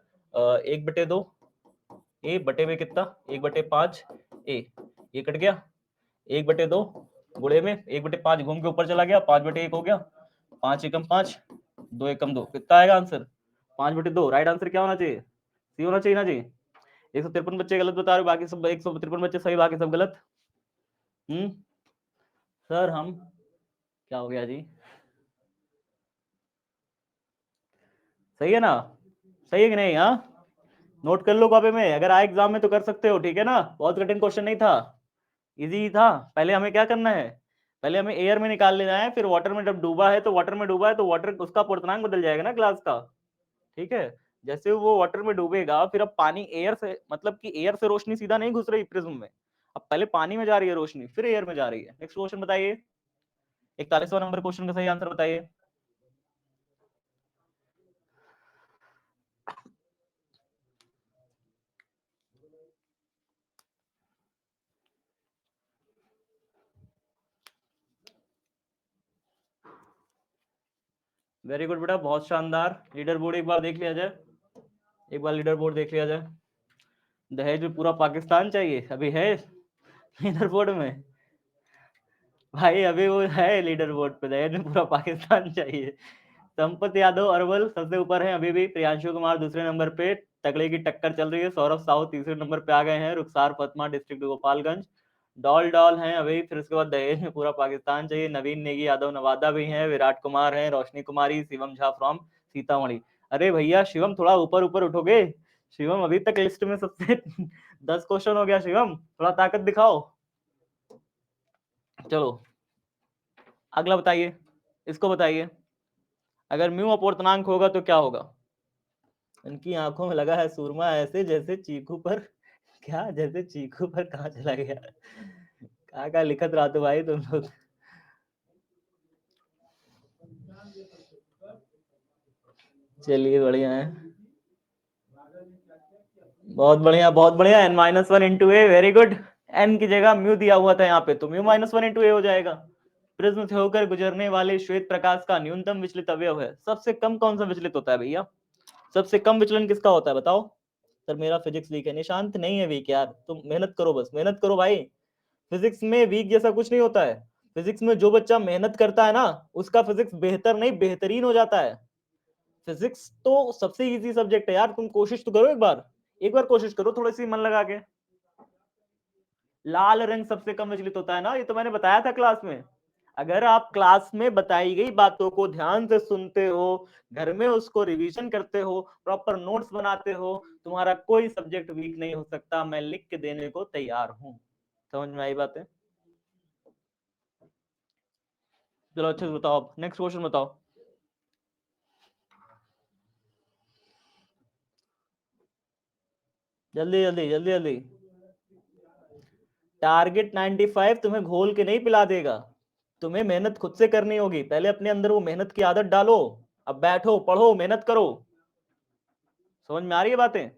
1/2 ए बटे में कितना 1/5 ए, ये कट गया 1/2 गुणे में 1/5 घूम के ऊपर चला गया, 5/1 हो गया, 5 एकम 5, 2 एकम 2, कितना आएगा आंसर? 5/2। राइट आंसर क्या होना चाहिए? सी होना चाहिए ना जी। 153 बच्चे गलत बता रहे, बाकी सब 153 बच्चे सही, बाकी सब गलत। सर हम क्या हो गया जी? सही है ना? सही है कि नहीं? हाँ, नोट कर लो कॉपी में, अगर आए एग्जाम में तो कर सकते हो, ठीक है ना? बहुत कठिन क्वेश्चन नहीं था, इजी था। पहले हमें क्या करना है, पहले हमें एयर में निकाल लेना है, फिर वाटर में जब डूबा है तो वाटर में डूबा है तो वाटर उसका पूर्णांक बदल जाएगा ना ग्लास का, ठीक है। जैसे वो वाटर में डूबेगा फिर अब पानी एयर से, मतलब कि एयर से रोशनी सीधा नहीं घुस रही प्रिज्म में, अब पहले पानी में जा रही है रोशनी फिर एयर में जा रही है। नेक्स्ट क्वेश्चन बताइए, 41वां नंबर क्वेश्चन का सही आंसर बताइए। वेरी गुड बेटा, बहुत शानदार। लीडर बोर्ड एक बार देख लिया जाए, एक बार लीडर बोर्ड देख लिया जाए। दहेज में पूरा पाकिस्तान चाहिए अभी है लीडर बोर्ड में? भाई अभी वो है लीडर बोर्ड पे, दहेज में पूरा पाकिस्तान चाहिए। संपत यादव अरवल सबसे ऊपर है अभी भी, प्रियांशु कुमार दूसरे नंबर पे, तगड़े की टक्कर चल रही है। सौरभ साहू तीसरे नंबर पे आ गए हैं, रुखसार फतमा डिस्ट्रिक्ट गोपालगंज, डॉल डॉल हैं अभी। फिर उसके बाद दहेज में पूरा पाकिस्तान चाहिए, नवीन नेगी यादव नवादा भी हैं, विराट कुमार हैं, रोशनी कुमारी, शिवम झा फ्रॉम सीतामढ़ी। अरे भैया शिवम थोड़ा ऊपर ऊपर उठोगे? शिवम अभी तक लिस्ट में सबसे 10 क्वेश्चन हो गया, शिवम थोड़ा ताकत दिखाओ। चलो अगला बताइए, इसको बताइए, अगर म्यू अपूर्णांक होगा तो क्या होगा? उनकी आंखों में लगा है सुरमा, ऐसे जैसे चीकू पर क्या, जैसे चीकू पर कहाँ चला गया? क्या लिखत रहा तो भाई तुम लोग। चलिए बढ़िया है, बहुत बढ़िया बहुत बढ़िया। n-1 इंटू ए, वेरी गुड। n की जगह म्यू दिया हुआ था यहाँ पे, तो म्यू -1 इंटू ए हो जाएगा। प्रिज्म से होकर गुजरने वाले श्वेत प्रकाश का न्यूनतम विचलित अवयव है। सबसे कम कौन सा विचलित होता है भैया? सबसे कम विचलन किसका होता है बताओ? सर मेरा फिजिक्स वीक है। निशांत नहीं है वीक यार, तुम मेहनत करो, बस मेहनत करो भाई। फिजिक्स में वीक जैसा कुछ नहीं होता है। फिजिक्स में जो बच्चा मेहनत करता है ना उसका फिजिक्स बेहतर नहीं बेहतरीन हो जाता है। फिजिक्स तो सबसे इजी सब्जेक्ट है यार, तुम कोशिश तो करो, एक बार कोशिश करो थोड़ी सी मन लगा के। लाल रंग सबसे कम विचलित होता है ना, ये तो मैंने बताया था क्लास में। अगर आप क्लास में बताई गई बातों को ध्यान से सुनते हो, घर में उसको रिवीजन करते हो, प्रॉपर नोट्स बनाते हो, तुम्हारा कोई सब्जेक्ट वीक नहीं हो सकता। मैं लिख के देने को तैयार हूं। समझ में आई बातें? चलो अच्छे से बताओ, नेक्स्ट क्वेश्चन बताओ। जल्दी जल्दी जल्दी जल्दी। टारगेट 95 तुम्हें घोल के नहीं पिला देगा, तुम्हें मेहनत खुद से करनी होगी, पहले अपने अंदर वो मेहनत की आदत डालो। अब बैठो, पढ़ो, मेहनत करो। समझ में आ रही है बातें?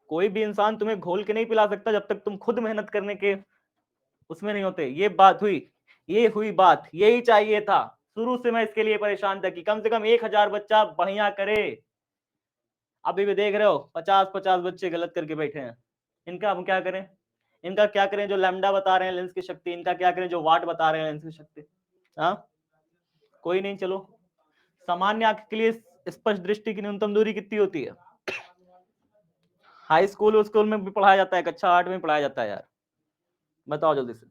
कोई भी इंसान तुम्हें घोल के नहीं पिला सकता जब तक तुम खुद मेहनत करने के उसमें नहीं होते। ये बात हुई, ये हुई बात, यही चाहिए था। शुरू से मैं इसके लिए परेशान था कि कम से कम 1000 बच्चा बढ़िया करे। अभी भी देख रहे हो 50-50 बच्चे गलत करके बैठे हैं। इनका हम क्या करें? इनका क्या करें? जो लैम्डा बता रहे हैं लेंस की शक्ति, इनका क्या करें जो वाट बता रहे हैं लेंस की शक्ति? हाँ, कोई नहीं। चलो, सामान्य आंख के लिए स्पष्ट दृष्टि की न्यूनतम दूरी कितनी होती है? हाई स्कूल स्कूल में भी पढ़ाया जाता है, कक्षा 8 में पढ़ाया जाता है यार। बताओ जल्दी से।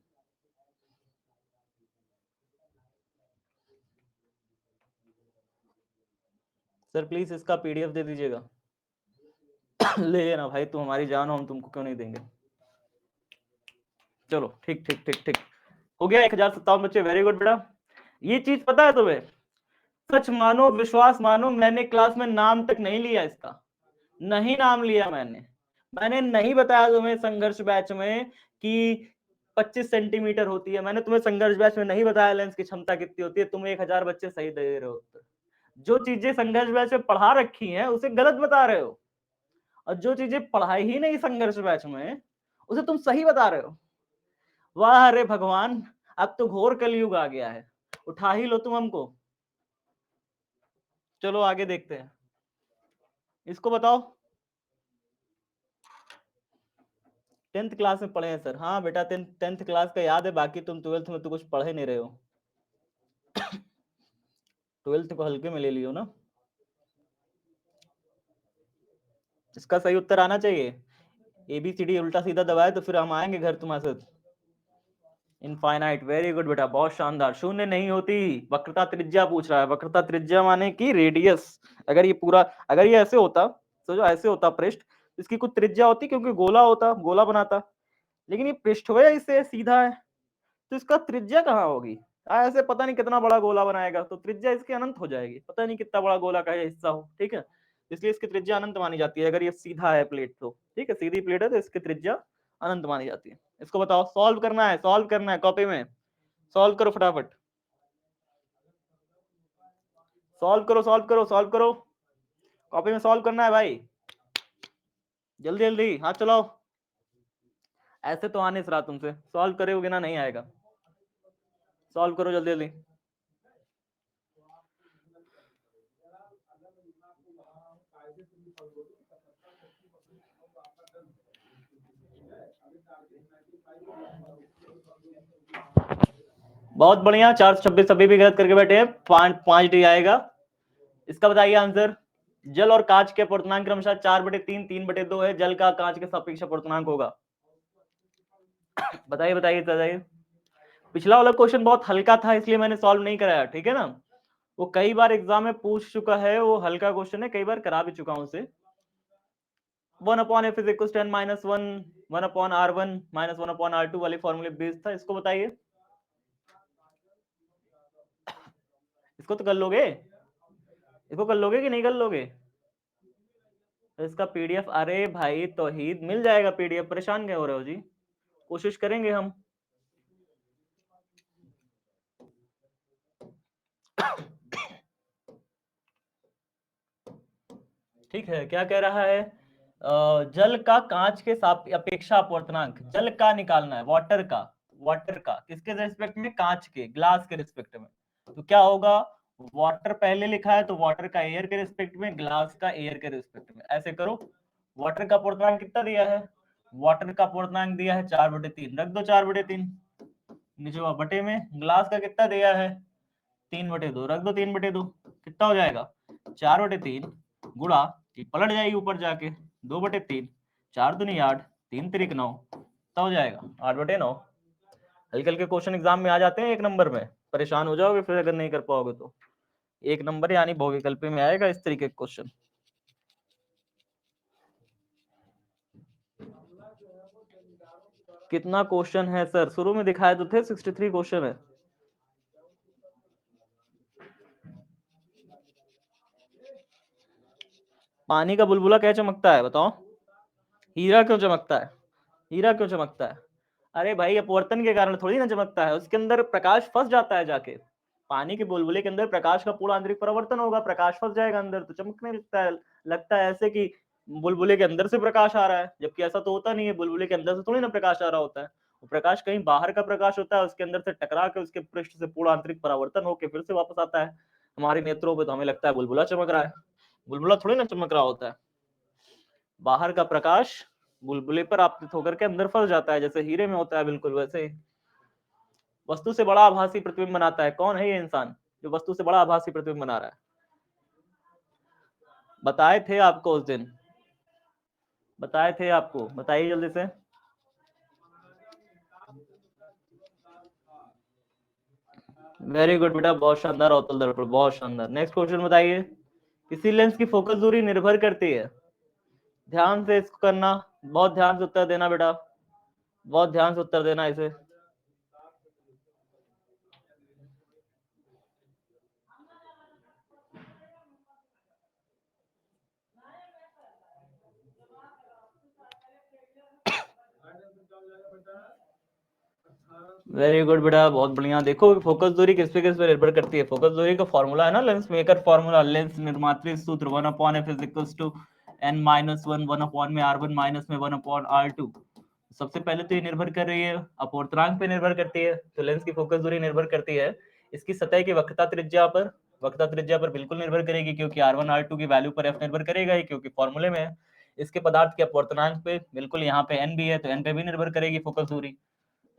सर प्लीज इसका पीडीएफ दे दीजिएगा। ले लेना भाई, तुम हमारी जान हो, हम तुमको क्यों नहीं देंगे। चलो ठीक ठीक ठीक ठीक, हो गया। 1057 बच्चे, वेरी गुड बेटा। ये चीज पता है तुम्हें? सच मानो, विश्वास मानो, मैंने क्लास में नाम तक नहीं लिया इसका। नहीं नाम लिया मैंने नहीं बताया तुम्हें संघर्ष बैच में कि 25 सेंटीमीटर होती है। मैंने तुम्हें संघर्ष बैच में नहीं बताया लेंस की क्षमता कितनी होती है। तुम 1000 बच्चे सही दे रहे हो उत्तर। जो चीजें संघर्ष बैच में पढ़ा रखी हैं उसे गलत बता रहे हो, और जो चीजें पढ़ाई ही नहीं संघर्ष बैच में उसे तुम सही बता रहे हो। वाह अरे भगवान, अब तो घोर कलयुग आ गया है, उठा ही लो तुम हमको। चलो आगे देखते हैं, इसको बताओ। 10th क्लास में पढ़े हैं सर? हाँ बेटा, 10th क्लास का याद है, बाकी तुम 12th में तो कुछ पढ़े नहीं रहे हो। 12th को हल्के में ले लियो ना। इसका सही उत्तर आना चाहिए। ABCD उल्टा सीधा दबाए तो फिर हम आएंगे घर तुम्हारे साथ। इनफाइनाइट, वेरी गुड बेटा, बहुत शानदार। शून्य नहीं होती, वक्रता त्रिज्या पूछ रहा है। वक्रता त्रिज्या माने कि रेडियस। अगर ये पूरा, अगर ये ऐसे होता तो जो ऐसे होता पृष्ठ, इसकी कुछ त्रिज्या होती क्योंकि गोला होता, गोला बनाता। लेकिन ये पृष्ठ हो या इसे सीधा है, तो इसका त्रिज्या कहाँ होगी? ऐसे पता नहीं कितना बड़ा गोला बनाएगा तो त्रिज्या इसकी अनंत हो जाएगी, पता नहीं कितना बड़ा गोला का हिस्सा हो। ठीक है, इसलिए इसकी त्रिज्या अनंत मानी जाती है। अगर ये सीधा है प्लेट तो ठीक है, सीधी प्लेट है तो इसकी त्रिज्या अनंत मानी जाती है। इसको बताओ, सॉल्व करना है, सॉल्व करना है कॉपी में। सॉल्व करो फटाफट, सॉल्व करो, सॉल्व करो, सॉल्व करो, कॉपी में सॉल्व करना है भाई, जल्दी जल्दी हाथ चलाओ। ऐसे तो आने से रहा तुमसे, सॉल्व करे बिना नहीं आएगा। सॉल्व करो जल्दी जल्दी। बहुत बढ़िया, 426 अभी भी गलत करके बैठे हैं। 5D आएगा। इसका बताइए आंसर। जल और कांच के अपूर्णांक क्रमशः 4/3, 3/2 है। जल का कांच के सापेक्ष अपूर्णांक होगा। बताइए बताइए बताइए। पिछला वाला क्वेश्चन बहुत हल्का था इसलिए मैंने सॉल्व नहीं कराया, ठीक है ना। वो कई बार एग्जाम में पूछ चुका है, वो हल्का क्वेश्चन है, कई बार करा भी चुका हूं उसे। 1/f is equal 10-1, 1/r1 - 1/r2 वाली फॉर्मूले बेस्ड था। इसको बताइए। इसको तो कर लोगे, इसको कर लोगे कि नहीं कर लोगे? तो इसका पीडीएफ, अरे भाई तौहीद, मिल जाएगा पीडीएफ, परेशान क्या हो रहे हो जी, कोशिश करेंगे हम। ठीक है, क्या कह रहा है? जल का कांच के अपेक्षा अपवर्तनांक, जल का निकालना है, वाटर का। वाटर का किसके रेस्पेक्ट में? कांच के, ग्लास के रिस्पेक्ट में। तो क्या होगा? वाटर पहले लिखा है तो वाटर का एयर के रिस्पेक्ट में, ग्लास का एयर के रिस्पेक्ट में। ऐसे करो। वाटर का अपवर्तनांक कितना दिया है? वाटर का अपवर्तनांक दिया है 4/3, रख दो 4/3 नीचे बटे में। ग्लास का कितना दिया है? 3/2, रख दो 3/2। कितना हो जाएगा? 4/3 गुणा, पलट जाएगी ऊपर जाके, 2/3, 4×2 8, 3×3 9, कितना हो जाएगा? 8/9। हल्के हल्के क्वेश्चन एग्जाम में आ जाते हैं 1 नंबर में, परेशान हो जाओगे फिर अगर नहीं कर पाओगे तो। 1 नंबर यानी बहुविकल्पी में आएगा इस तरीके का क्वेश्चन। कितना क्वेश्चन है सर? शुरू में दिखाए तो थे 63 क्वेश्चन है। पानी का बुलबुला क्या चमकता है बताओ? हीरा क्यों चमकता है? हीरा क्यों चमकता है? अरे भाई अपवर्तन के कारण थोड़ी ना चमकता है, उसके अंदर प्रकाश फंस जाता है जाके। पानी के बुलबुले के अंदर प्रकाश का पूर्ण आंतरिक परावर्तन होगा, प्रकाश फंस जाएगा अंदर तो चमकने लगता है ऐसे कि बुलबुले के अंदर से प्रकाश आ रहा है, जबकि ऐसा तो होता नहीं है, बुलबुले के अंदर से थोड़ी ना प्रकाश आ रहा होता है। वो प्रकाश कहीं बाहर का प्रकाश होता है, उसके अंदर से टकरा के उसके पृष्ठ से पूर्ण आंतरिक परावर्तन होकर फिर से वापस आता है हमारे नेत्रों पे, तो हमें लगता है बुलबुला चमक रहा है। बुलबुला थोड़ी ना चमक रहा होता है। बाहर का प्रकाश बुलबुले पर आपतित होकर के अंदर फंस जाता है, जैसे हीरे में होता है, बिल्कुल वैसे ही। वस्तु से बड़ा आभासी प्रतिबिंब बनाता है, कौन है ये इंसान जो वस्तु से बड़ा आभासी प्रतिबिंब बना रहा है? बताए थे आपको उस दिन, बताए थे आपको, बताइए जल्दी से। वेरी गुड बेटा, बहुत शानदार अवतल दर्पण, बहुत शानदार। नेक्स्ट क्वेश्चन बताइए। किसी लेंस की फोकस दूरी निर्भर करती है, ध्यान से इसको करना, बहुत ध्यान से उत्तर देना बेटा, बहुत ध्यान से उत्तर देना इसे। वेरी गुड बेटा, बहुत बढ़िया। देखो फोकस दूरी किस पे निर्भर करती है। फोकस दूरी का फॉर्मूला है ना लेंस मेकर फॉर्मूला, लेंस निर्मात्री सूत्र 1/f is equals to n-1, 1 में r1 माइनस में 1/r2। सबसे पहले तो ये निर्भर कर रही है अपवर्तनांक पे निर्भर करती है, तो लेंस की फोकस दूरी निर्भर करती है इसकी सतह की वक्रता त्रिज्या पर। वक्रता त्रिज्या पर बिल्कुल निर्भर करेगी, क्योंकि r1 r2 की वैल्यू पर f निर्भर करेगा ही, क्योंकि फॉर्मूले में है। इसके पदार्थ के अपवर्तनांक पे बिल्कुल, यहाँ पे n भी है तो n पे भी निर्भर करेगी फोकस दूरी,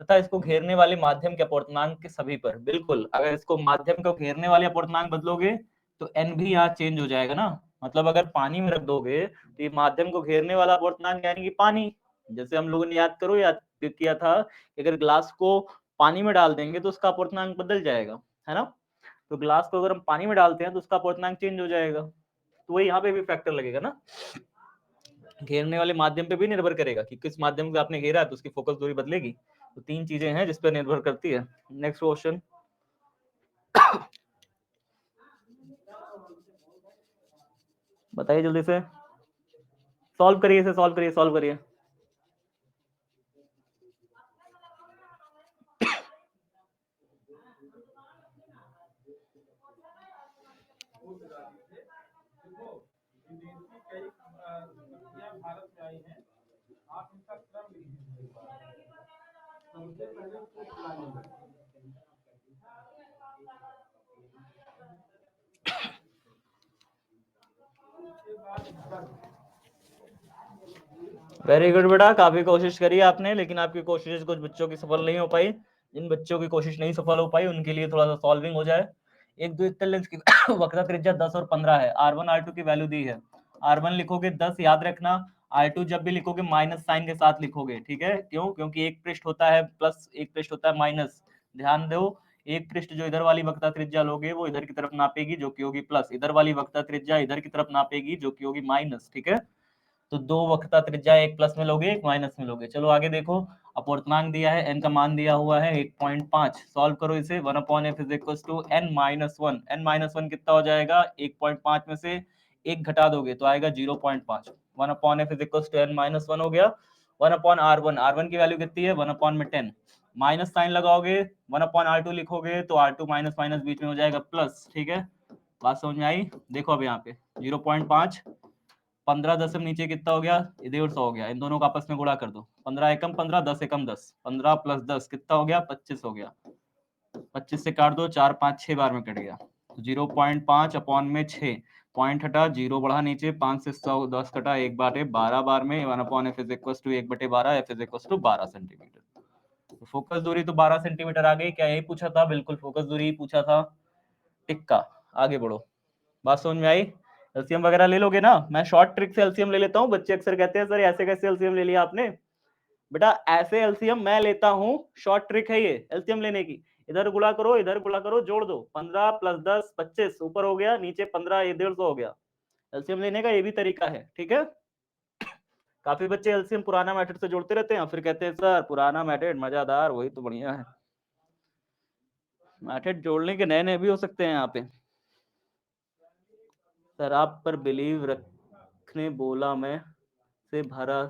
तथा इसको घेरने वाले माध्यम के अपवर्तनांक के सभी पर। बिल्कुल, अगर इसको माध्यम को घेरने वाले अपवर्तनांक बदलोगे तो n भी यहाँ चेंज हो जाएगा ना। मतलब अगर पानी में रख दोगे तो ये माध्यम को घेरने वाला अपवर्तनांक यानी कि पानी, जैसे हम लोगों ने याद किया था कि अगर ग्लास को पानी में डाल देंगे तो उसका अपवर्तनांक बदल जाएगा, है ना। तो ग्लास को अगर हम पानी में डालते हैं तो उसका अपवर्तनांक चेंज हो जाएगा, तो वही यहाँ पे भी फैक्टर लगेगा ना। घेरने वाले माध्यम पे भी निर्भर करेगा कि किस माध्यम से आपने घेरा है तो उसकी फोकस दूरी बदलेगी। तो तीन चीजें हैं जिस पर निर्भर करती है। नेक्स्ट क्वेश्चन बताइए जल्दी से, सॉल्व करिए इसे, सॉल्व करिए, सॉल्व करिए। वेरी गुड बेटा, काफी कोशिश करी आपने, लेकिन आपकी कोशिश कुछ बच्चों की सफल नहीं हो पाई। जिन बच्चों की कोशिश नहीं सफल हो पाई उनके लिए थोड़ा सा सॉल्विंग हो जाए। एक द्वितीय लेंस की वक्रता त्रिज्या 10 और 15 है, r1 r2 की वैल्यू दी है। r1 लिखोगे 10, याद रखना। r2 जब भी लिखोगे माइनस साइन के साथ लिखोगे, ठीक है। क्यों? क्योंकि एक पृष्ठ होता है प्लस, एक पृष्ठ होता है माइनस। ध्यान दो, एक पृष्ठ जो इधर वाली वक्रता त्रिज्या लोगे वो इधर की तरफ नापेगी जो कि होगी प्लस, इधर वाली वक्रता त्रिज्या इधर की तरफ नापेगी जो कि होगी माइनस, ठीक है। तो दो वक्रता त्रिज्या, एक प्लस में लोगे एक माइनस में लोगे। चलो आगे देखो, अपवर्तनांक दिया है, n का मान दिया हुआ है 1.5। सॉल्व करो इसे, 1/f is equal to n-1। n-1 कितना हो जाएगा? 1.5 में से एक घटा दोगे तो आएगा 0.5। 1/f is equal to n-1 हो गया। 1/r1, r1 की वैल्यू कितनी है? 1/10। माइनस साइन लगाओगे, 1/r2 लिखोगे तो r2 माइनस माइनस बीच में हो जाएगा प्लस, ठीक है। बात समझ में आई? देखो अब यहाँ पे 0.5, 15 दशम नीचे कितना हो गया? 150 हो गया। इन दोनों को आपस में गुणा कर दो, 15 एकम 15, 10 एकम 10, 15 प्लस 10 कितना हो गया? 25 हो गया। 25 से काट दो, 4 5 6 बार में कट गया। 0.5 अपॉन में 6, पॉइंट हटा, जीरो बढ़ा नीचे, 5 से 100 10 कटा, 1/12 बार में 1/f is equal to 1/12, f is equal to 12 centimetre. तो फोकस दूरी तो 12 सेंटीमीटर आ गई। क्या यही पूछा था? बिल्कुल फोकस दूरी ही पूछा था। टिक्का, आगे बढ़ो। बात समझ में आई? एलसीएम वगैरह ले लोगे ना? मैं शॉर्ट ट्रिक से एलसीएम ले लेता हूँ। बच्चे अक्सर कहते हैं सर ऐसे कैसे एलसीएम ले लिया आपने? बेटा ऐसे एलसीएम मैं लेता हूँ, शॉर्ट ट्रिक है ये एलसीएम लेने की। इधर गुणा करो, इधर गुणा करो, जोड़ दो। 15 प्लस 10 25, ऊपर हो गया, नीचे 15, ये 150 हो गया। एलसीएम लेने का ये भी तरीका है, ठीक है। काफी बच्चे एलसीएम पुराना मेथड से जोड़ते रहते हैं, फिर कहते हैं सर पुराना मेथड मजादार, वही तो बढ़िया है। मेथड जोड़ने के नए नए भी हो सकते हैं यहाँ पे। सर आप पर बिलीव रखने बोला मैं से भरा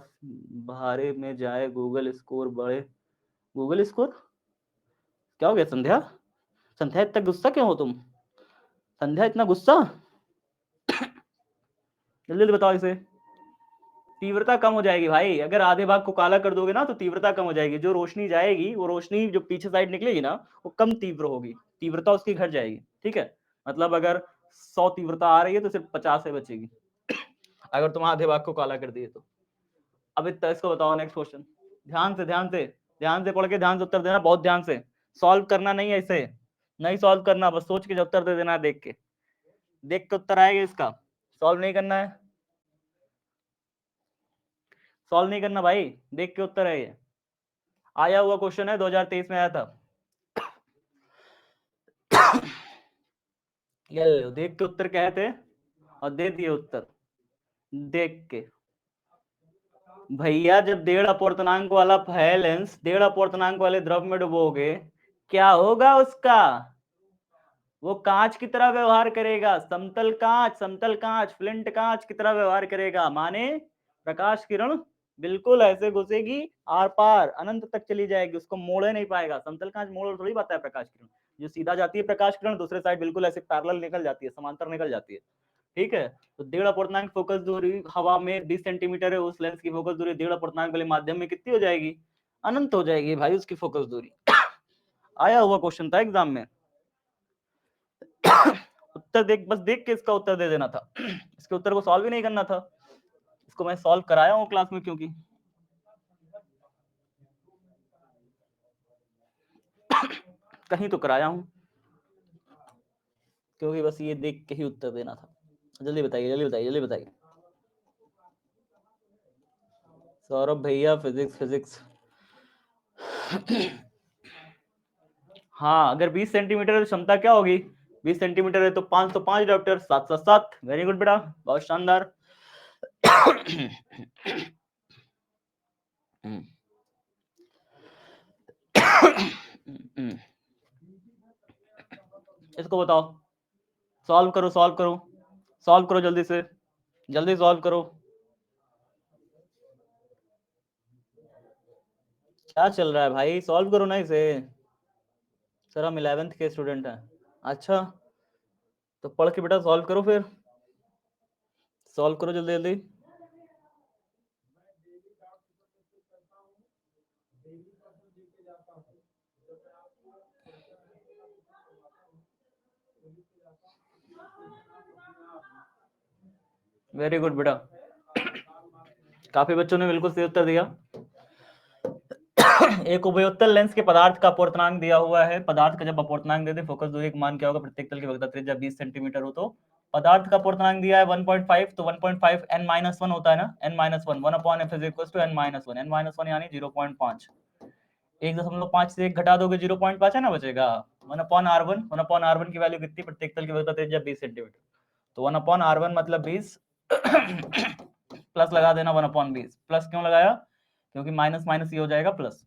भारे में जाए, गूगल स्कोर बढ़े गूगल स्कोर? क्या हो गया संध्या? संध्या इतना गुस्सा क्यों हो तुम? संध्या इतना गुस्सा? जल्दी जल्दी बताओ इसे। तीव्रता कम हो जाएगी भाई, अगर आधे भाग को काला कर दोगे ना तो तीव्रता कम हो जाएगी, जो रोशनी जाएगी वो रोशनी जो पीछे साइड निकलेगी ना वो कम तीव्र होगी, तीव्रता उसकी घट जाएगी। ठीक है, मतलब अगर 100 तीव्रता आ रही है तो सिर्फ 50 है बचेगी अगर तुम आधे भाग को काला कर दिए तो। अब इतना इसको बताओ, नेक्स्ट क्वेश्चन। ध्यान से ध्यान से ध्यान से पढ़ के ध्यान से उत्तर देना, बहुत ध्यान से। सॉल्व करना नहीं है इसे, नहीं सॉल्व करना, बस सोच के उत्तर दे देना है, देख के उत्तर आएगा इसका, सॉल्व नहीं करना है, सॉल्व नहीं करना भाई, देख के उत्तर है ये, आया हुआ क्वेश्चन है, 2023 में आया था ये लो, देख के उत्तर कहे थे और दे दिए उत्तर देख के। भैया जब 1.5 अपूर्णांक वाला है लेंस, 1.5 अपूर्णांक वाले द्रव में डुबोगे, क्या होगा उसका? वो कांच की तरह व्यवहार करेगा, समतल कांच फ्लिंट कांच की तरह व्यवहार करेगा, माने प्रकाश किरण बिल्कुल ऐसे घुसेगी, आर पार अनंत तक चली जाएगी, उसको मोड़े नहीं पाएगा। समतल कांच मोड़ थोड़ी पाता है प्रकाश किरण, जो सीधा जाती है प्रकाश किरण दूसरे साइड बिल्कुल ऐसे पैरेलल निकल जाती है, समांतर निकल जाती है। ठीक है, तो 1.5 अपूर्णांक फोकस दूरी हवा में 20 सेंटीमीटर है, उस लेंस की फोकस दूरी 1.5 अपूर्णांक वाले माध्यम में कितनी हो जाएगी? अनंत हो जाएगी भाई उसकी फोकस दूरी आया हुआ क्वेश्चन था एग्जाम में उत्तर देख, बस देख के इसका उत्तर दे देना था इसके उत्तर को सॉल्व ही नहीं करना था, इसको मैं सॉल्व कराया हूँ क्लास में, क्योंकि कहीं तो कराया हूँ, क्योंकि बस ये देख के ही उत्तर देना था। जल्दी बताइए जल्दी बताइए जल्दी बताइए। सौरभ भैया फिजिक्स फिजिक्स हाँ, अगर 20 सेंटीमीटर है तो क्षमता क्या होगी? 20 सेंटीमीटर है तो 505 डायप्टर, 7 7 7। वेरी गुड बेटा, बहुत शानदार इसको बताओ, सॉल्व करो सॉल्व करो सॉल्व करो, जल्दी से जल्दी सॉल्व करो। क्या चल रहा है भाई, सॉल्व करो ना इसे। सर हम 11th के स्टूडेंट हैं। अच्छा, तो पढ़ के बेटा सॉल्व करो, फिर सॉल्व करो जल्दी जल्दी। वेरी गुड बेटा, काफी बच्चों ने बिल्कुल सही उत्तर दिया एक उभयोत्तर लेंस के पदार्थ का अपूर्णांक दिया हुआ है, पदार्थ का जब अपूर्णांक दे दे, फोकस दूरी का मान क्या होगा? प्रत्येक तल की वक्रता त्रिज्या 20 सेंटीमीटर हो तो पदार्थ का अपूर्णांक दिया है 1.5, तो 1.5 n-1 होता है ना, n-1 1/f is equals to n-1, n-1 यानी 0.5, 1.5 से 1 घटा दोगे 0.5 है ना, बचेगा 1/r1। 1/r1 की वैल्यू कितनी? प्रत्येक तल की वक्रता त्रिज्या 20 सेंटीमीटर, तो 1/r1 मतलब 20 प्लस लगा देना 1/20। प्लस क्यों लगाया? क्योंकि माइनस माइनस ये हो जाएगा प्लस।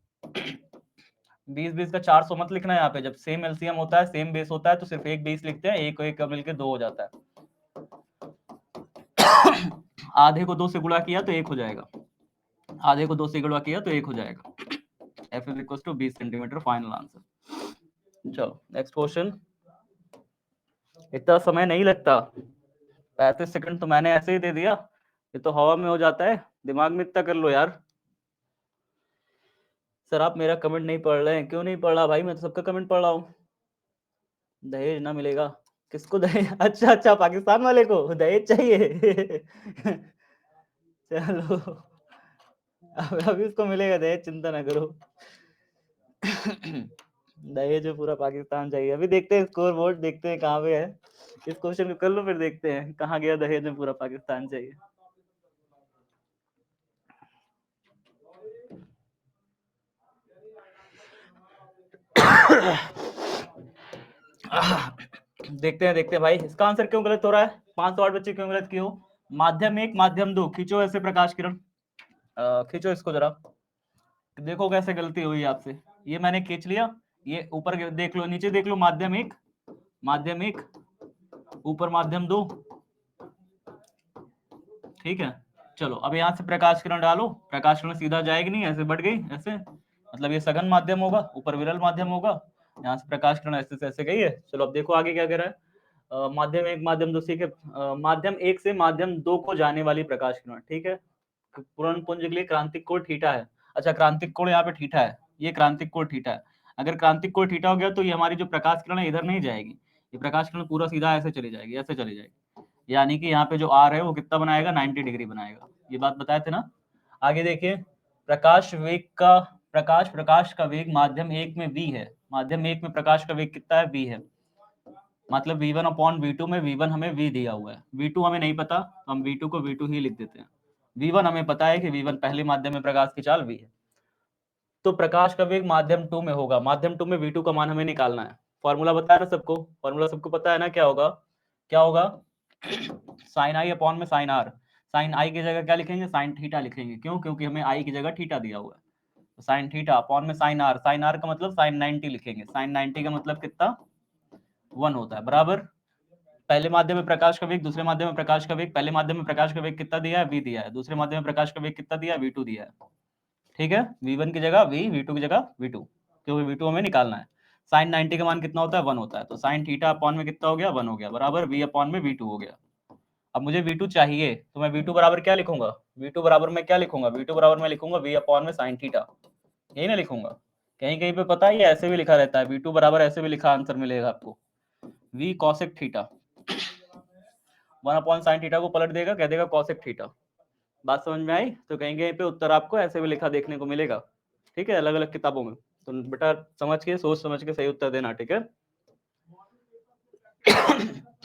20 का 400 मत लिखना यहाँ पे, जब सेम एलसीएम होता है सेम बेस होता है तो सिर्फ एक 20 लिखते हैं, एक को एक का मिलकर 2 हो जाता है आधे को 2 से गुणा किया तो 1 हो जाएगा, आधे को 2 से गुणा किया तो 1 हो जाएगा। F is equal to 20 centimetre, final answer. चलो नेक्स्ट क्वेश्चन, इतना समय नहीं लगता, 35 सेकंड तो मैंने ऐसे ही दे दिया, ये तो हवा में हो जाता है, दिमाग में इतना कर लो यार। सर आप मेरा कमेंट नहीं पढ़ रहे हैं, क्यों नहीं पढ़ रहा भाई, मैं तो सबका कमेंट पढ़ रहा हूँ। दहेज ना मिलेगा? किसको दहेज? अच्छा अच्छा, पाकिस्तान वाले को दहेज चाहिए चलो अभी उसको मिलेगा दहेज, चिंता ना करो दहेज में पूरा पाकिस्तान चाहिए। अभी देखते हैं स्कोर बोर्ड, देखते हैं कहाँ पे है, इस क्वेश्चन को कर लो फिर देखते हैं कहाँ गया दहेज में पूरा पाकिस्तान चाहिए। देखते हैं भाई इसका आंसर क्यों गलत हो रहा है, 508 बच्चे क्यों गलत क्यों? माध्यम 1 माध्यम 2 खींचो ऐसे प्रकाश किरण, खींचो इसको जरा, देखो कैसे गलती हुई आपसे। ये मैंने खींच लिया, ये ऊपर देख लो, नीचे देख लो, माध्यम 1 माध्यम 1, ऊपर माध्यम 2। ठीक है, चलो अब यहाँ से प्रकाश किरण डालो, प्रकाश किरण सीधा जाएगी नहीं, ऐसे बढ़ गई ऐसे, मतलब ये सघन माध्यम होगा, ऊपर विरल माध्यम होगा, यहाँ से प्रकाश किरण ऐसे से ऐसे गई है। चलो अब देखो आगे क्या कह रहा है। माध्यम एक माध्यम दो, ठीक है। माध्यम एक से माध्यम दो को जाने वाली प्रकाश किरण, ठीक है। पूर्ण पुंज के लिए क्रांतिक कोण थीटा है। अच्छा, क्रांतिक कोण यहाँ पे थीटा है, ये क्रांतिक कोण थीटा है। अगर क्रांतिक कोण थीटा हो गया तो ये हमारी जो प्रकाश किरण है इधर नहीं जाएगी, ये प्रकाश किरण पूरा सीधा ऐसे चली जाएगी, ऐसे चली जाएगी। यानी कि यहाँ पे जो आर है वो कितना बनाएगा, 90 डिग्री बनाएगा। ये बात बताए थे ना। आगे देखिए, प्रकाश वेग का प्रकाश का वेग माध्यम एक में v है। माध्यम एक में प्रकाश का वेग कितना है, v है। मतलब v1 अपॉन v2 में v1 हमें v दिया हुआ है, v2 हमें नहीं पता तो हम v2 को v2 ही लिख देते हैं। v1 हमें पता है कि v1 पहले माध्यम में प्रकाश की चाल v है। तो प्रकाश का वेग माध्यम 2 में होगा, माध्यम 2 में v2 का मान हमें निकालना है। फॉर्मूला बताया ना सबको, फॉर्मूला सबको पता है ना, क्या होगा, क्या होगा, साइन आई अपॉन में साइन आर। साइन आई की जगह क्या लिखेंगे, साइन थीटा लिखेंगे। क्यों, क्योंकि हमें आई की जगह थीटा दिया हुआ है। तो साइन थीटा अपॉन में साइन आर, साइन आर का मतलब साइन 90 लिखेंगे। साइन 90 का मतलब कितना, 1 होता है, बराबर। पहले माध्यम में प्रकाश का वेग, दूसरे माध्यम में प्रकाश का वेग, पहले माध्यम में प्रकाश का वेग कितना दिया है, v दिया है। दूसरे माध्यम में प्रकाश का वेग कितना दिया है, v2 दिया है। ठीक है, v1 की जगह v, v2 की जगह v2, क्योंकि v2 हमें निकालना है। साइन 90 का मान कितना होता है, 1 होता है। तो साइन थीटा अपॉन में कितना हो गया, 1 हो गया, बराबर v अपॉन में v2 हो गया। अब मुझे v2 चाहिए तो मैं v2 बराबर क्या लिखूंगा, v2 बराबर मैं क्या लिखूंगा, v2 बराबर मैं लिखूंगा v अपॉन में साइन थीटा, यही ना लिखूंगा। कहीं कहीं पे पता है ये ऐसे भी लिखा रहता है, v2 बराबर ऐसे भी लिखा आंसर मिलेगा आपको, v cosec theta. 1 upon sine theta को पलट देगा, कह देगा cosec थीटा। बात समझ में आई। तो कहीं कहीं पे उत्तर आपको ऐसे भी लिखा देखने को मिलेगा, ठीक है, अलग अलग किताबों में। तो बेटा समझ के, सोच समझ के सही उत्तर देना, ठीक है।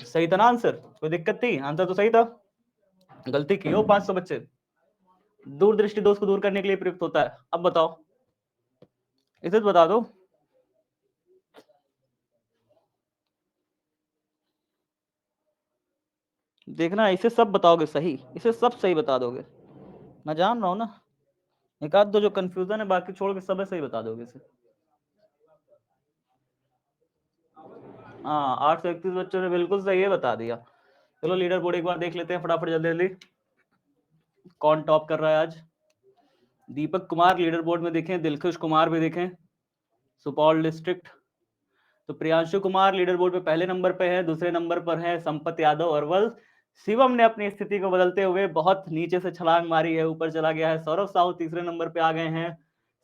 सही था ना आंसर, कोई दिक्कत थी, आंसर तो सही था। गलती की हो 500 बच्चे, दूरदृष्टि दोष को दूर करने के लिए प्रयुक्त होता है। अब बताओ, इसे तो बता दो। देखना, इसे सब बताओगे सही, इसे सब सही बता दोगे, मैं जान रहा हूं ना। एक आध दो जो कंफ्यूजन है, बाकी छोड़ के सब सही बता दोगे इसे। हाँ, 831 बच्चों ने बिल्कुल सही है बता दिया। चलो लीडर बोर्ड एक बार देख लेते हैं फटाफट, जल्दी जल्दी। कौन टॉप कर रहा है आज। दीपक कुमार लीडर बोर्ड में देखें, दिलखुश कुमार भी देखें, सुपौल डिस्ट्रिक्ट। तो प्रियांशु कुमार लीडर बोर्ड पे पहले नंबर पे है, दूसरे नंबर पर है संपत यादव अरवल। शिवम ने अपनी स्थिति को बदलते हुए बहुत नीचे से छलांग मारी है, ऊपर चला गया है। सौरभ साहू तीसरे नंबर पे आ गए हैं,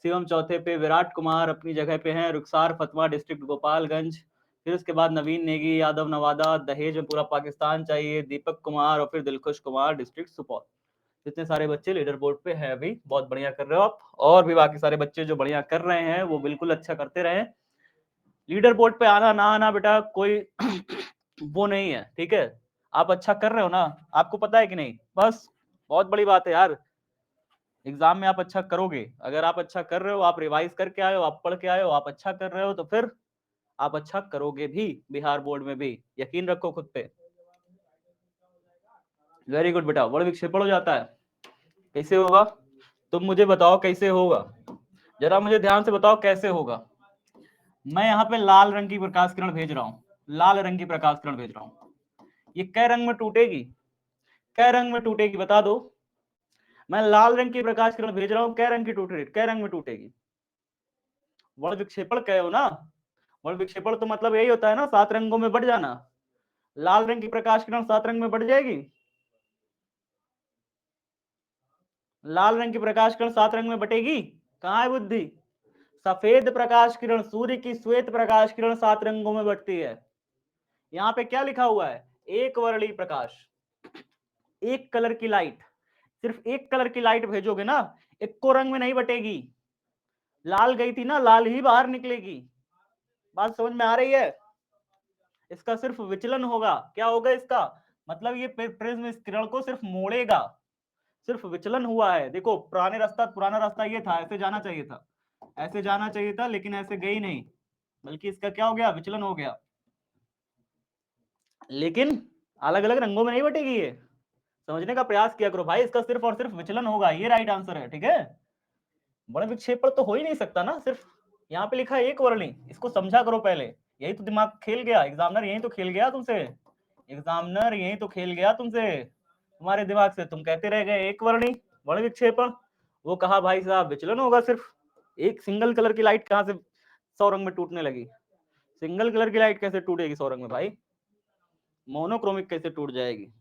शिवम चौथे पे, विराट कुमार अपनी जगह पे हैं, रुखसार फतवा डिस्ट्रिक्ट गोपालगंज। फिर उसके बाद नवीन नेगी यादव नवादा, दहेज में पूरा पाकिस्तान चाहिए, दीपक कुमार, और फिर दिलखुश कुमार डिस्ट्रिक्ट सुपौल। जितने सारे बच्चे लीडर बोर्ड पे हैं अभी, बहुत बढ़िया कर रहे हो आप। और भी बाकी सारे बच्चे जो बढ़िया कर रहे हैं वो बिल्कुल अच्छा करते रहे। लीडर बोर्ड पे आना ना आना बेटा कोई वो नहीं है, ठीक है। आप अच्छा कर रहे हो ना, आपको पता है कि नहीं, बस बहुत बड़ी बात है यार। एग्जाम में आप अच्छा करोगे, अगर आप अच्छा कर रहे हो, आप रिवाइज करके आए हो, आप पढ़ के आए हो, आप अच्छा कर रहे हो, तो फिर आप अच्छा करोगे भी बिहार बोर्ड में भी, यकीन रखो खुद पे। वेरी गुड बेटा, बड़ा विक्षेपण हो जाता है, कैसे होगा तुम मुझे बताओ, कैसे होगा, जरा मुझे ध्यान से बताओ कैसे होगा। मैं यहाँ पे लाल रंग की प्रकाश किरण भेज रहा हूँ, लाल रंग की प्रकाश किरण भेज रहा हूँ, ये कै रंग में टूटेगी, कै रंग में टूटेगी बता दो। मैं लाल रंग की प्रकाश किरण भेज रहा हूँ, कै रंग की टूटेगी, कै रंग में टूटेगी। वर्ण विक्षेपण कहे हो ना, वर्ण विक्षेपण तो मतलब यही होता है ना, 7 रंगों में बढ़ जाना। लाल रंग की प्रकाश किरण 7 रंग में बढ़ जाएगी, लाल रंग की प्रकाश किरण 7 रंग में बटेगी, कहाँ है बुद्धि। सफेद प्रकाश किरण, सूर्य की श्वेत प्रकाश किरण 7 रंगों में बटती है। यहाँ पे क्या लिखा हुआ है, एक वर्णीय प्रकाश, एक कलर की लाइट, सिर्फ एक कलर की लाइट भेजोगे ना, इक्को रंग में नहीं बटेगी। लाल गई थी ना, लाल ही बाहर निकलेगी। बात समझ में आ रही है। इसका सिर्फ विचलन होगा, क्या होगा इसका मतलब, ये प्रिज्म इस किरण को सिर्फ मोड़ेगा, सिर्फ विचलन हुआ है। देखो पुराना रास्ता ये था, ऐसे जाना चाहिए था, ऐसे जाना चाहिए था, लेकिन ऐसे गई नहीं, बल्कि इसका क्या हो गया, विचलन हो गया। लेकिन अलग अलग रंगों में नहीं बटेगी ये, समझने का प्रयास किया करो भाई। इसका सिर्फ और सिर्फ विचलन होगा, ये राइट आंसर है, ठीक है। बड़े विक्षेपण तो हो ही नहीं सकता ना, सिर्फ यहाँ पे लिखा है एक वर्णी, इसको समझा करो पहले। यही तो दिमाग खेल गया, एग्जामिनर यही तो खेल गया तुमसे, एग्जामिनर यही तो खेल गया तुमसे, तुम्हारे दिमाग से। तुम कहते रह गए एक वर्णी, बड़े विक्षेपण, वो कहा भाई साहब विचलन होगा सिर्फ, एक सिंगल कलर की लाइट कहां से 100 रंग में टूटने लगी? सिंगल कलर की लाइट कैसे टूटेगी 100 रंग में भाई? मोनोक्रोमिक कैसे टूट जाएगी?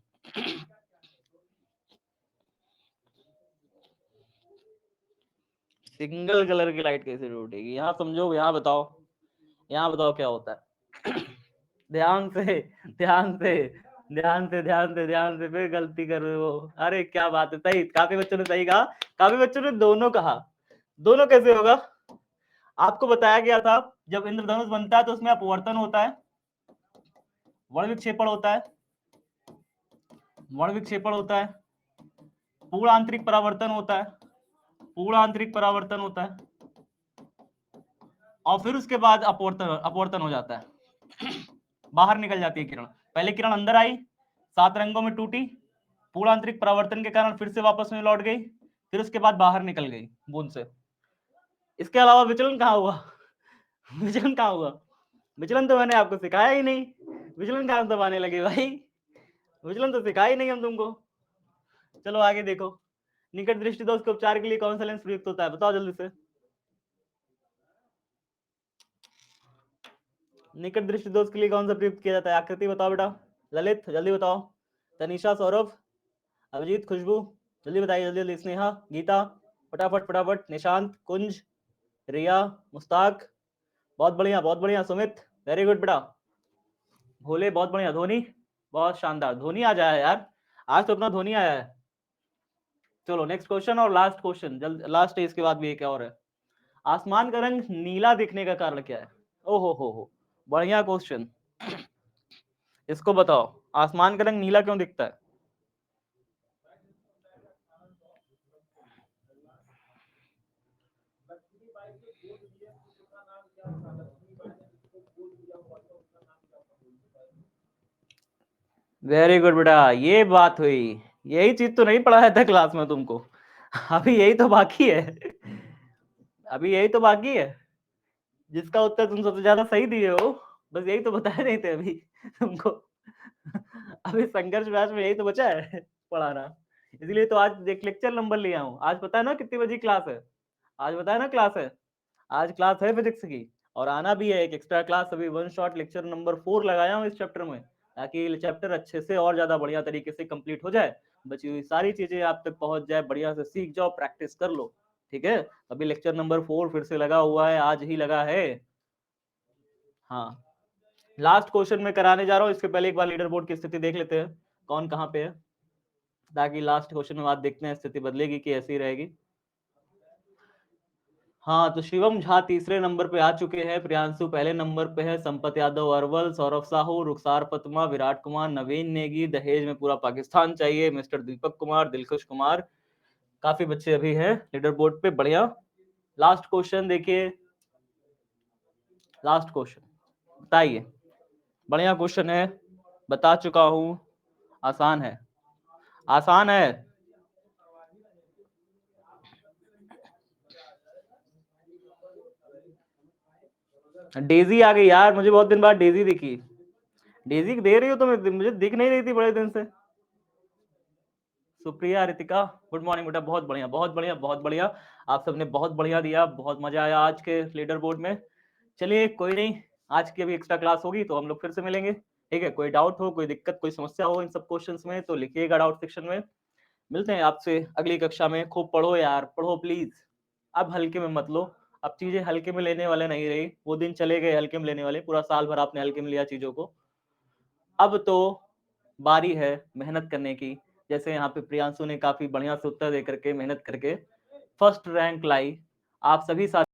सिंगल कलर की लाइट कैसे टूटेगी? यहाँ समझो, यहाँ बताओ, यहाँ बताओ क्या होता है। ध्यान से, ध्यान से, ध्यान से, ध्यान से, ध्यान से, फिर गलती कर रहे हो। अरे क्या बात है, सही, काफी बच्चों ने सही कहा, काफी बच्चों ने दोनों कहा। दोनों कैसे होगा? आपको बताया गया था जब इंद्रधनुष बनता है तो उसमें अपवर्तन होता है, वर्णविक्षेपण होता है, वर्णविक्षेपण होता है, पूर्ण आंतरिक परावर्तन होता है, पूर्ण आंतरिक परावर्तन होता है, और फिर उसके बाद अपवर्तन, अपवर्तन हो जाता है। बाहर निकल जाती है किरण। पहले किरण अंदर आई, 7 रंगों में टूटी, पूर्ण आंतरिक परावर्तन के कारण फिर से वापस में लौट गई, फिर उसके बाद बाहर निकल गई बूंद से। इसके अलावा विचलन कहाँ हुआ? विचलन कहाँ हुआ? विचलन तो मैंने आपको सिखाया ही नहीं, विचलन कहाँ दबाने लगे भाई? विचलन तो सिखाया ही नहीं हम तुमको। चलो आगे देखो, निकट दृष्टि दोष के उपचार के लिए कौन सा लेंस प्रयुक्त होता है? बताओ जल्दी से। निकट दृष्टि दोष के लिए कौन सा प्रयुक्त किया जाता है? आकृति बताओ बेटा। ललित जल्दी बताओ, तनिषा, सौरभ, अभिजीत, खुशबू, जल्दी बताइए, जल्दी जल्दी। स्नेहा, गीता, फटाफट फटाफट। निशांत, कुंज, रिया, मुस्ताक, बहुत बढ़िया बहुत बढ़िया। सुमित, वेरी गुड बेटा। भोले, बहुत बढ़िया। धोनी, बहुत शानदार। धोनी आ जाए यार, आज तो अपना धोनी आया है। चलो नेक्स्ट क्वेश्चन और लास्ट क्वेश्चन, जल्द लास्ट है, इसके बाद भी एक और है। आसमान का रंग नीला दिखने का कारण क्या है? ओहो हो, बढ़िया क्वेश्चन। इसको बताओ, आसमान का रंग नीला क्यों दिखता है? वेरी गुड बेटा, ये बात हुई। यही चीज तो नहीं पढ़ाया था क्लास में तुमको। अभी यही तो बाकी है, अभी यही तो बाकी है, जिसका उत्तर तुम सबसे ज्यादा सही दिए हो। बस यही तो बताए नहीं थे अभी तुमको। अभी संघर्ष व्यास में यही तो बचा है पढ़ाना। इसलिए तो आज एक लेक्चर नंबर लिया हूँ। आज पता है ना कितनी बजे क्लास है? आज बताया ना क्लास है, आज क्लास है फिजिक्स की, और आना भी है एक एक्स्ट्रा क्लास। अभी वन शॉट लेक्चर नंबर 4 लगाया हूँ इस चैप्टर में, ताकि चैप्टर अच्छे से और ज्यादा बढ़िया तरीके से कंप्लीट हो जाए, बची हुई सारी चीजें आप तक पहुंच जाए, बढ़िया से सीख जाओ, प्रैक्टिस कर लो। ठीक है, अभी लेक्चर नंबर 4 फिर से लगा हुआ है, आज ही लगा है। हाँ, लास्ट क्वेश्चन में कराने जा रहा हूँ, इसके पहले एक बार लीडर बोर्ड की स्थिति देख लेते हैं, कौन कहाँ पे है, ताकि लास्ट क्वेश्चन में बाद देखते हैं स्थिति बदलेगी कि ऐसी रहेगी। हाँ, तो शिवम झा तीसरे नंबर पे आ चुके हैं, प्रियांशु पहले नंबर पे है, संपत यादव अरवल, सौरभ साहू, रुखसार पतमा, विराट कुमार, नवीन नेगी, दहेज में पूरा पाकिस्तान चाहिए, मिस्टर दीपक कुमार, दिलखुश कुमार, काफी बच्चे अभी हैं लीडर बोर्ड पे, बढ़िया। लास्ट क्वेश्चन देखिए, लास्ट क्वेश्चन बताइए, बढ़िया क्वेश्चन है, बता चुका हूं, आसान है, आसान है। डेजी आ गई यार, मुझे बहुत दिन बाद डेजी दिखी। डेजी दे रही हो तो मुझे दिख नहीं रही थी बड़े दिन से। सुप्रिया, रितिका, गुड मॉर्निंग बेटा, बहुत बढ़िया बहुत बढ़िया बहुत बढ़िया, आप सबने बहुत बढ़िया दिया, बहुत मजा आया आज के लीडर बोर्ड में। चलिए कोई नहीं, आज की अभी एक्स्ट्रा क्लास होगी तो हम लोग फिर से मिलेंगे। ठीक है, कोई डाउट हो, कोई दिक्कत, कोई समस्या हो इन सब क्वेश्चंस में तो लिखिएगा डाउट सेक्शन में। मिलते हैं आपसे अगली कक्षा में। खूब पढ़ो यार, पढ़ो प्लीज, अब हल्के में मत लो। अब चीजें हल्के में लेने वाले नहीं रही, वो दिन चले गए हल्के में लेने वाले, पूरा साल भर आपने हल्के में लिया चीजों को। अब तो बारी है मेहनत करने की। जैसे यहाँ पे प्रियांशु ने काफी बढ़िया से उत्तर दे करके, मेहनत करके फर्स्ट रैंक लाई। आप सभी साथ